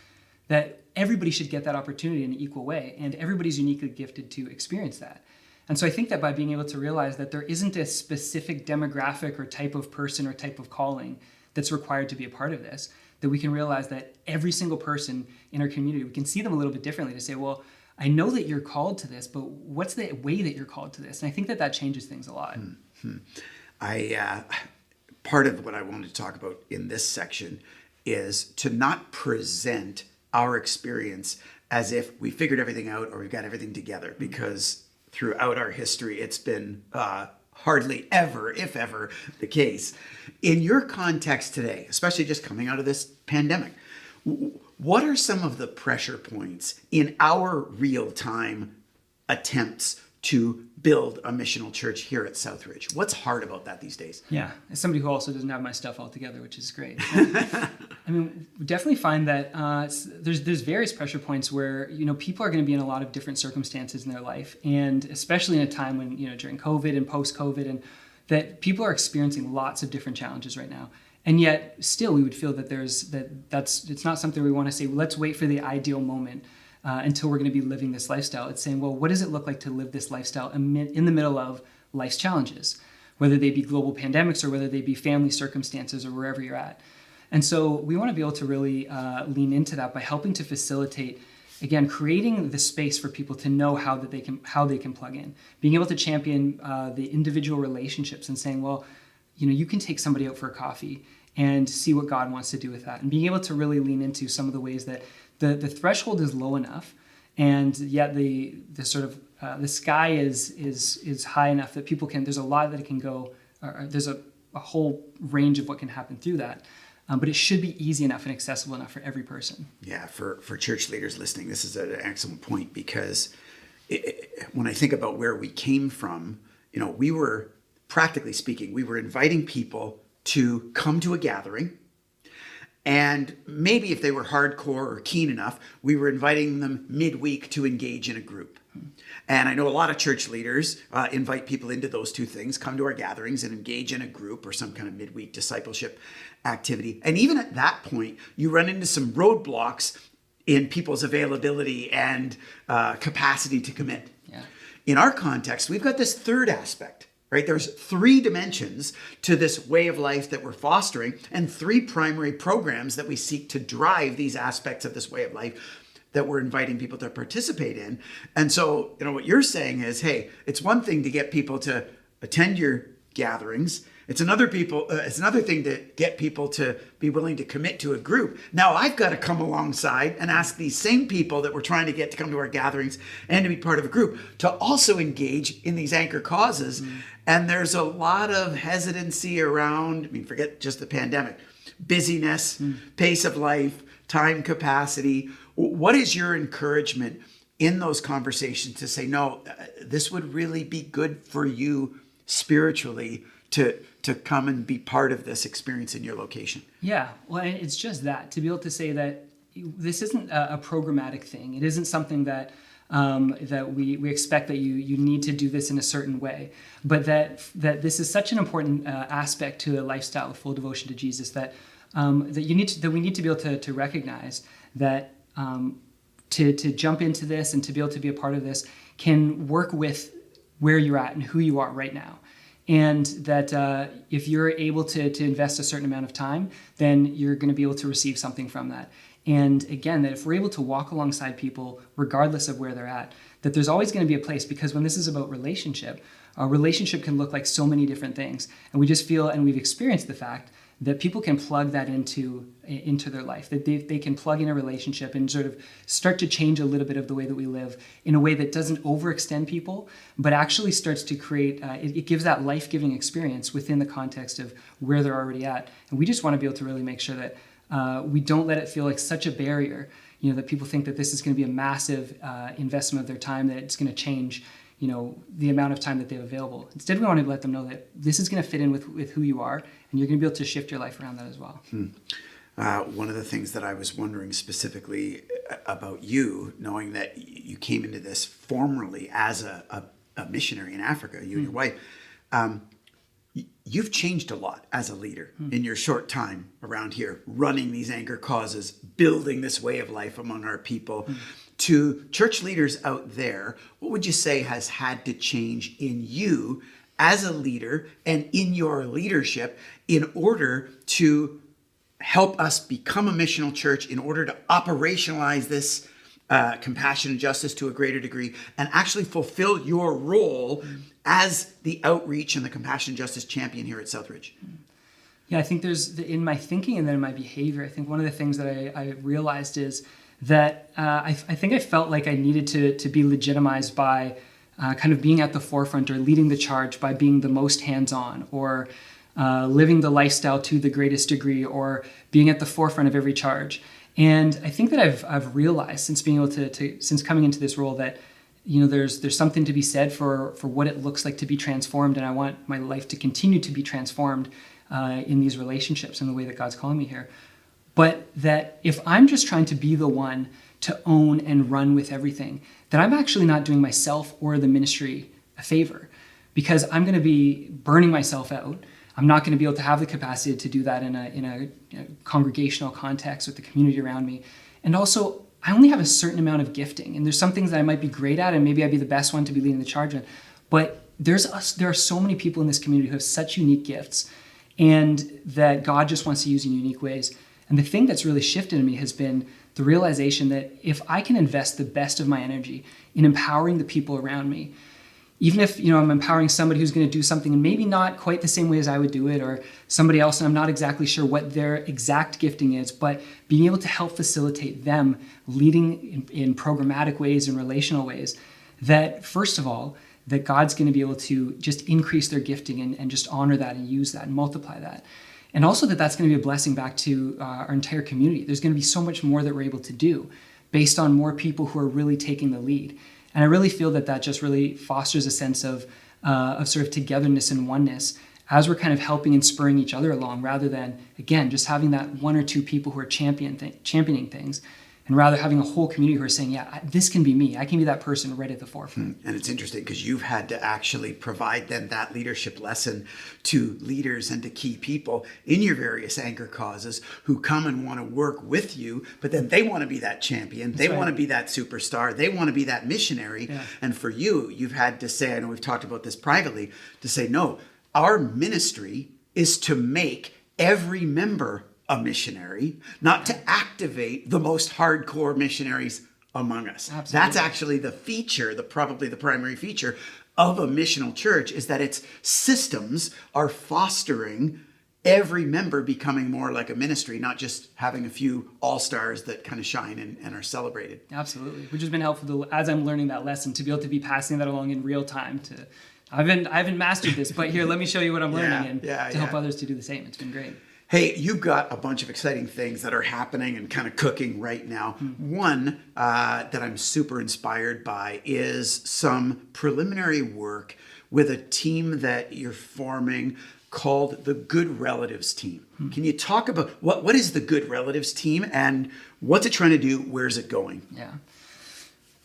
that everybody should get that opportunity in an equal way, and everybody's uniquely gifted to experience that. And so I think that by being able to realize that there isn't a specific demographic or type of person or type of calling that's required to be a part of this, that we can realize that every single person in our community, we can see them a little bit differently to say, well, I know that you're called to this, but what's the way that you're called to this? And I think that changes things a lot. Part of what I wanted to talk about in this section is to not present our experience as if we figured everything out or we've got everything together, because throughout our history, it's been hardly ever, if ever, the case. In your context today, especially just coming out of this pandemic, what are some of the pressure points in our real-time attempts to build a missional church here at Southridge? What's hard about that these days? Yeah, as somebody who also doesn't have my stuff all together, which is great. I mean, we definitely find that there's various pressure points where, people are going to be in a lot of different circumstances in their life, and especially in a time when, during COVID and post-COVID, and that people are experiencing lots of different challenges right now. And yet, still, we would feel that it's not something we want to say, well, let's wait for the ideal moment until we're going to be living this lifestyle. It's saying, well, what does it look like to live this lifestyle in the middle of life's challenges, whether they be global pandemics or whether they be family circumstances or wherever you're at. And so we want to be able to really lean into that by helping to facilitate, again, creating the space for people to know how they can plug in, being able to champion the individual relationships and saying, well, you can take somebody out for a coffee and see what God wants to do with that, and being able to really lean into some of the ways that the threshold is low enough, and yet the sort of the sky is high enough that people can. There's a lot that it can go. There's a whole range of what can happen through that, but it should be easy enough and accessible enough for every person. Yeah, for church leaders listening, this is an excellent point, because when I think about where we came from, we were, practically speaking, we were inviting people to come to a gathering. And maybe if they were hardcore or keen enough, we were inviting them midweek to engage in a group. And I know a lot of church leaders invite people into those two things, come to our gatherings and engage in a group or some kind of midweek discipleship activity. And even at that point, you run into some roadblocks in people's availability and capacity to commit. Yeah. In our context, we've got this third aspect. Right? There's 3 dimensions to this way of life that we're fostering, and 3 primary programs that we seek to drive these aspects of this way of life that we're inviting people to participate in. And so, what you're saying is, hey, it's one thing to get people to attend your gatherings. It's another thing to get people to be willing to commit to a group. Now I've got to come alongside and ask these same people that we're trying to get to come to our gatherings and to be part of a group to also engage in these anchor causes. And there's a lot of hesitancy around, forget just the pandemic, busyness, pace of life, time capacity. What is your encouragement in those conversations to say, no, this would really be good for you spiritually to come and be part of this experience in your location? Yeah, well, it's just that, to be able to say that this isn't a programmatic thing. It isn't something that we expect that you need to do this in a certain way, but that this is such an important aspect to a lifestyle of full devotion to Jesus that we need to be able to recognize that to jump into this and to be able to be a part of this can work with where you're at and who you are right now. And that if you're able to invest a certain amount of time, then you're going to be able to receive something from that. And again, that if we're able to walk alongside people, regardless of where they're at, that there's always going to be a place, because when this is about relationship, a relationship can look like so many different things. And we just feel, and we've experienced the fact, that people can plug that into their life, that they can plug in a relationship and sort of start to change a little bit of the way that we live in a way that doesn't overextend people, but actually starts to create, it gives that life-giving experience within the context of where they're already at. And we just want to be able to really make sure that we don't let it feel like such a barrier, that people think that this is going to be a massive investment of their time, that it's going to change the amount of time that they have available. Instead, we want to let them know that this is going to fit in with who you are, and you're going to be able to shift your life around that as well. One of the things that I was wondering specifically about you, knowing that you came into this formerly as a missionary in Africa, you and your wife, you've changed a lot as a leader in your short time around here, running these anchor causes, building this way of life among our people. To church leaders out there, what would you say has had to change in you as a leader and in your leadership in order to help us become a missional church, in order to operationalize this compassion and justice to a greater degree, and actually fulfill your role as the outreach and the compassion and justice champion here at Southridge? Yeah, I think there's, in my thinking and then in my behavior, I think one of the things that I realized is that I think I felt like I needed to be legitimized by kind of being at the forefront or leading the charge by being the most hands-on, or living the lifestyle to the greatest degree, or being at the forefront of every charge. And I think that I've realized since being able since coming into this role that, you know, there's something to be said for what it looks like to be transformed, and I want my life to continue to be transformed in these relationships in the way that God's calling me here. But that if I'm just trying to be the one to own and run with everything, that I'm actually not doing myself or the ministry a favor, because I'm going to be burning myself out. I'm not going to be able to have the capacity to do that in a congregational context with the community around me. And also, I only have a certain amount of gifting, and there's some things that I might be great at, and maybe I'd be the best one to be leading the charge in. But there are so many people in this community who have such unique gifts, and that God just wants to use in unique ways. And the thing that's really shifted in me has been the realization that if I can invest the best of my energy in empowering the people around me, even if, you know, I'm empowering somebody who's going to do something and maybe not quite the same way as I would do it, or somebody else and I'm not exactly sure what their exact gifting is, but being able to help facilitate them leading in programmatic ways and relational ways, that first of all, that God's going to be able to just increase their gifting and just honor that and use that and multiply that. And also that's going to be a blessing back to our entire community. There's going to be so much more that we're able to do based on more people who are really taking the lead. And I really feel that just really fosters a sense of sort of togetherness and oneness as we're kind of helping and spurring each other along, rather than, again, just having that one or two people who are championing things, and rather having a whole community who are saying, yeah, this can be me. I can be that person right at the forefront. And it's interesting because you've had to actually provide then that leadership lesson to leaders and to key people in your various anchor causes who come and want to work with you, but then they want to be that champion. They want to be that superstar. They want to be that missionary. Yeah. And for you, you've had to say, I know we've talked about this privately, to say, no, our ministry is to make every member a missionary, not to activate the most hardcore missionaries among us. Absolutely. That's actually the feature, probably the primary feature of a missional church, is that its systems are fostering every member becoming more like a ministry, not just having a few all-stars that kind of shine and are celebrated. Absolutely, which has been helpful as I'm learning that lesson, to be able to be passing that along in real time. I haven't mastered this, but here, let me show you what I'm learning, to help others to do the same. It's been great. Hey, you've got a bunch of exciting things that are happening and kind of cooking right now. One that I'm super inspired by is some preliminary work with a team that you're forming called the Good Relatives team. Can you talk about what is the Good Relatives team and what's it trying to do? Where's it going? Yeah.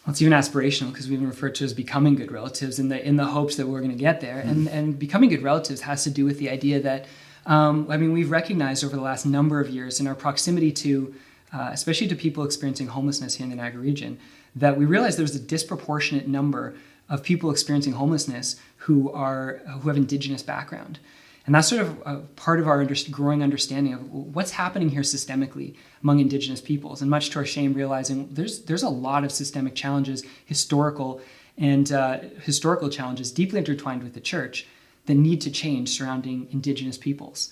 Well, it's even aspirational because we've been referred to as becoming good relatives in the hopes that we're going to get there. And becoming good relatives has to do with the idea that we've recognized over the last number of years in our proximity to, especially to people experiencing homelessness here in the Niagara region, that we realized there was a disproportionate number of people experiencing homelessness who have Indigenous background. And that's sort of a part of our growing understanding of what's happening here systemically among Indigenous peoples. And much to our shame, realizing there's a lot of systemic challenges, historical challenges deeply intertwined with the church that need to change surrounding Indigenous peoples.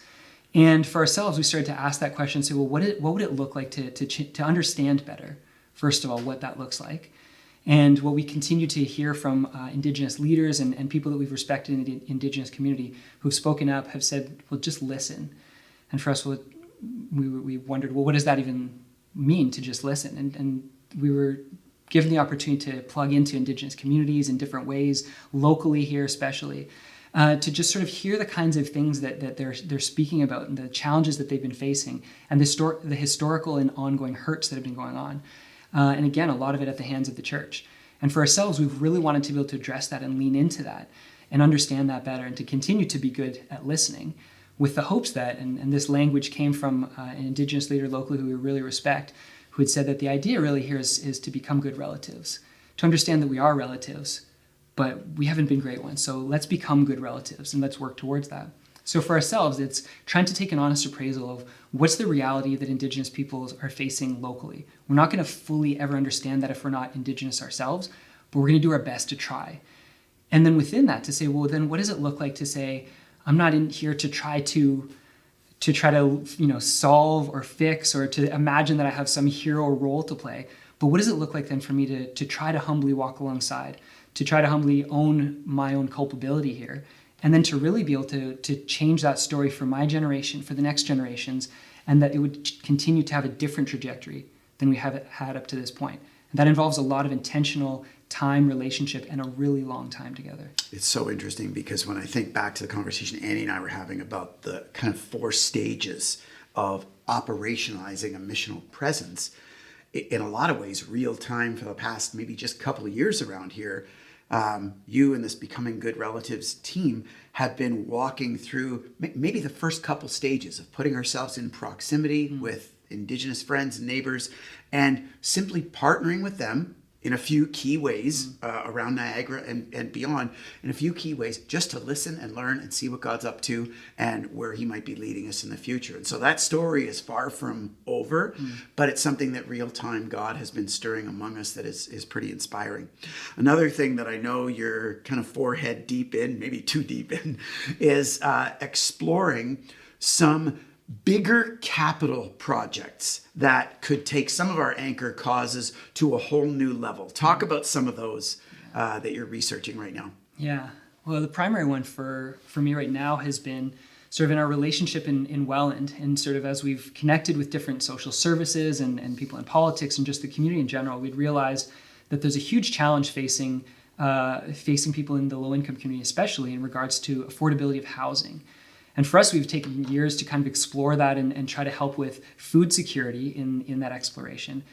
And for ourselves, we started to ask that question, say, well, what would it look like to understand better, first of all, what that looks like? And what we continue to hear from Indigenous leaders and people that we've respected in the Indigenous community who've spoken up have said, well, just listen. And for us, we wondered, well, what does that even mean, to just listen? And we were given the opportunity to plug into Indigenous communities in different ways, locally here especially, to just sort of hear the kinds of things that they're speaking about and the challenges that they've been facing and the historical and ongoing hurts that have been going on. And again, a lot of it at the hands of the church. And for ourselves, we've really wanted to be able to address that and lean into that and understand that better and to continue to be good at listening, with the hopes that, and this language came from an Indigenous leader locally who we really respect, who had said that the idea really here is to become good relatives, to understand that we are relatives, but we haven't been great ones. So let's become good relatives and let's work towards that. So for ourselves, it's trying to take an honest appraisal of what's the reality that Indigenous peoples are facing locally. We're not going to fully ever understand that if we're not Indigenous ourselves, but we're going to do our best to try. And then within that, to say, well, then what does it look like to say, I'm not in here to try to solve or fix or to imagine that I have some hero role to play, but what does it look like then for me to try to humbly walk alongside, to try to humbly own my own culpability here, and then to really be able to change that story for my generation, for the next generations, and that it would continue to have a different trajectory than we have had up to this point. And that involves a lot of intentional time, relationship, and a really long time together. It's so interesting because when I think back to the conversation Annie and I were having about the kind of 4 stages of operationalizing a missional presence, in a lot of ways, real time for the past maybe just couple of years around here, you and this Becoming Good Relatives team have been walking through maybe the first couple stages of putting ourselves in proximity with Indigenous friends and neighbors and simply partnering with them in a few key ways around Niagara and beyond, in a few key ways, just to listen and learn and see what God's up to and where he might be leading us in the future. And so that story is far from over, but it's something that real time God has been stirring among us that is pretty inspiring. Another thing that I know you're kind of forehead deep in, maybe too deep in, is exploring some bigger capital projects that could take some of our anchor causes to a whole new level. Talk about some of those that you're researching right now. Yeah. Well, the primary one for me right now has been sort of in our relationship in Welland, and sort of as we've connected with different social services and people in politics and just the community in general, we'd realized that there's a huge challenge facing people in the low-income community, especially in regards to affordability of housing. And for us, we've taken years to kind of explore that and try to help with food security in that exploration.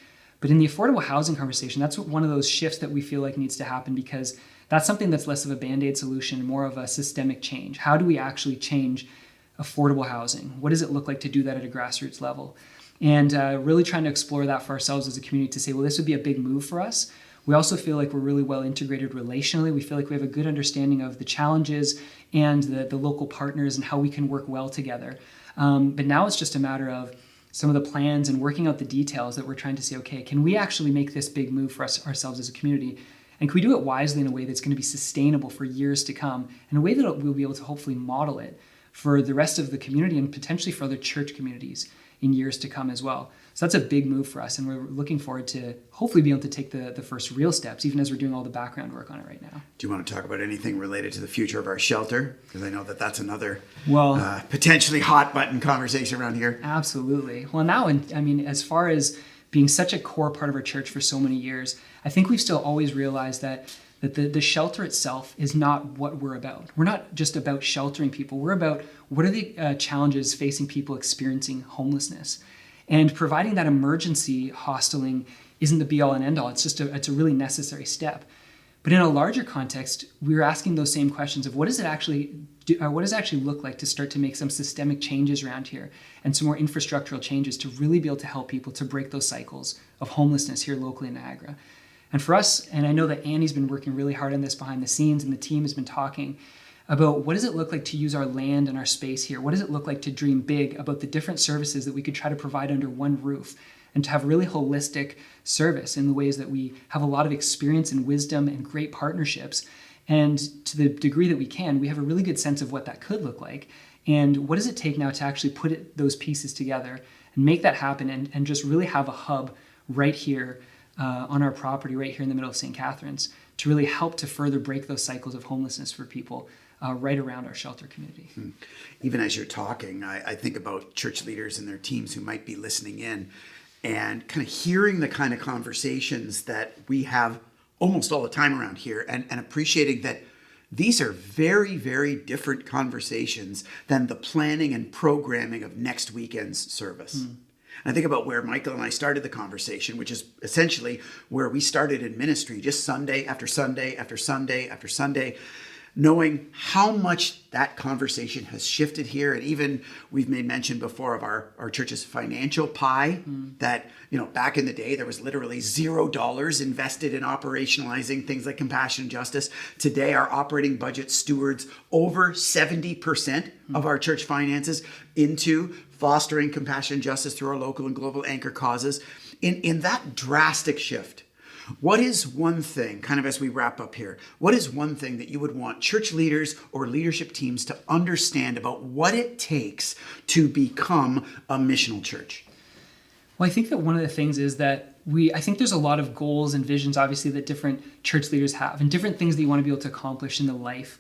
But in the affordable housing conversation, that's one of those shifts that we feel like needs to happen, because that's something that's less of a Band-Aid solution, more of a systemic change. How do we actually change affordable housing? What does it look like to do that at a grassroots level? And really trying to explore that for ourselves as a community to say, well, this would be a big move for us. We also feel like we're really well integrated relationally. We feel like we have a good understanding of the challenges and the local partners and how we can work well together. But now it's just a matter of some of the plans and working out the details that we're trying to say, okay, can we actually make this big move for ourselves as a community? And can we do it wisely in a way that's going to be sustainable for years to come, in a way that we'll be able to hopefully model it for the rest of the community and potentially for other church communities in years to come as well. So that's a big move for us, and we're looking forward to hopefully being able to take the first real steps, even as we're doing all the background work on it right now. Do you want to talk about anything related to the future of our shelter? Because I know that's another potentially hot button conversation around here. Absolutely. Well, now, I mean, as far as being such a core part of our church for so many years, I think we've still always realized that the shelter itself is not what we're about. We're not just about sheltering people. We're about what are the challenges facing people experiencing homelessness. And providing that emergency hosteling isn't the be-all and end-all. It's a really necessary step. But in a larger context, we're asking those same questions of what does it actually look like to start to make some systemic changes around here and some more infrastructural changes to really be able to help people to break those cycles of homelessness here locally in Niagara. And for us, and I know that Annie's been working really hard on this behind the scenes, and the team has been talking about what does it look like to use our land and our space here? What does it look like to dream big about the different services that we could try to provide under one roof, and to have really holistic service in the ways that we have a lot of experience and wisdom and great partnerships. And to the degree that we can, we have a really good sense of what that could look like. And what does it take now to actually put those pieces together and make that happen and just really have a hub right here on our property, right here in the middle of St. Catharines, to really help to further break those cycles of homelessness for people right around our shelter community. Even as you're talking, I think about church leaders and their teams who might be listening in and kind of hearing the kind of conversations that we have almost all the time around here, and appreciating that these are very, very different conversations than the planning and programming of next weekend's service. And I think about where Michael and I started the conversation, which is essentially where we started in ministry, just Sunday after Sunday after Sunday after Sunday, knowing how much that conversation has shifted here. And even we've made mention before of our church's financial pie, that, back in the day, there was literally $0 invested in operationalizing things like compassion and justice. Today, our operating budget stewards over 70% of our church finances into fostering compassion and justice through our local and global anchor causes. In that drastic shift, what is one thing, kind of as we wrap up here, what is one thing that you would want church leaders or leadership teams to understand about what it takes to become a missional church? Well, I think that one of the things is that I think there's a lot of goals and visions, obviously, that different church leaders have and different things that you want to be able to accomplish in the life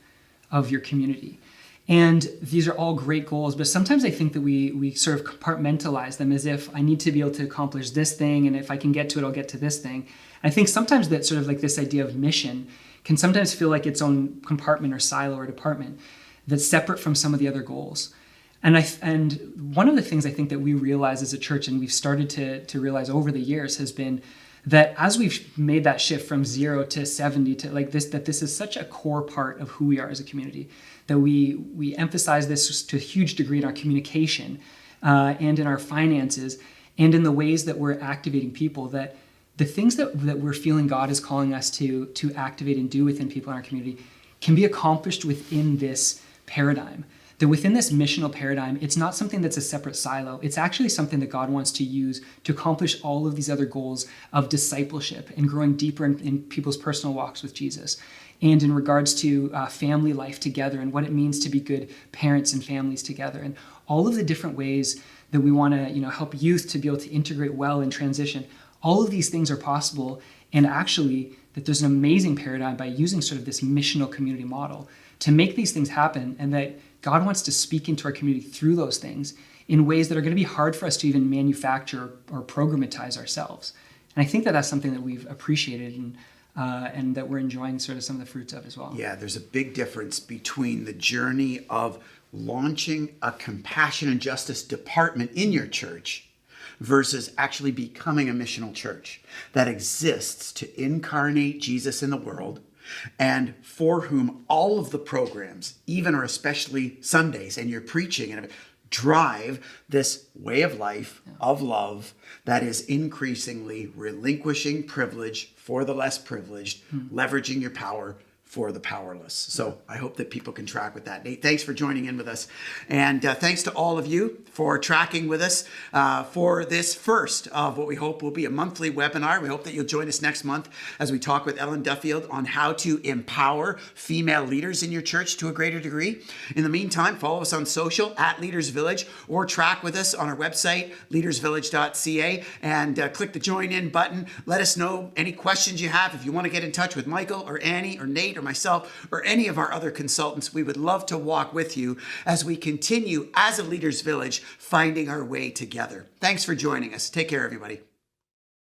of your community. And these are all great goals, but sometimes I think that we sort of compartmentalize them as if I need to be able to accomplish this thing, and if I can get to it, I'll get to this thing. And I think sometimes that sort of like this idea of mission can sometimes feel like its own compartment or silo or department that's separate from some of the other goals. And one of the things I think that we realize as a church, and we've started to realize over the years, has been that as we've made that shift from 0 to 70 to like this, that this is such a core part of who we are as a community, that we emphasize this to a huge degree in our communication and in our finances and in the ways that we're activating people, that the things that we're feeling God is calling us to activate and do within people in our community can be accomplished within this paradigm. That within this missional paradigm, it's not something that's a separate silo. It's actually something that God wants to use to accomplish all of these other goals of discipleship and growing deeper in people's personal walks with Jesus. And in regards to family life together and what it means to be good parents and families together, and all of the different ways that we want to help youth to be able to integrate well and transition. All of these things are possible, and actually that there's an amazing paradigm by using sort of this missional community model to make these things happen, and that God wants to speak into our community through those things in ways that are going to be hard for us to even manufacture or programatize ourselves. And I think that that's something that we've appreciated and that we're enjoying sort of some of the fruits of as well. Yeah, there's a big difference between the journey of launching a compassion and justice department in your church versus actually becoming a missional church that exists to incarnate Jesus in the world, and for whom all of the programs, even or especially Sundays and your preaching, and drive this way of life, of love, that is increasingly relinquishing privilege for the less privileged, leveraging your power for the powerless. So I hope that people can track with that. Nate, thanks for joining in with us. And thanks to all of you for tracking with us for this first of what we hope will be a monthly webinar. We hope that you'll join us next month as we talk with Ellen Duffield on how to empower female leaders in your church to a greater degree. In the meantime, follow us on social at Leaders Village, or track with us on our website, leadersvillage.ca, and click the join in button. Let us know any questions you have. If you want to get in touch with Michael or Annie or Nate or myself or any of our other consultants, we would love to walk with you as we continue as a Leaders Village finding our way together. Thanks for joining us. Take care, everybody.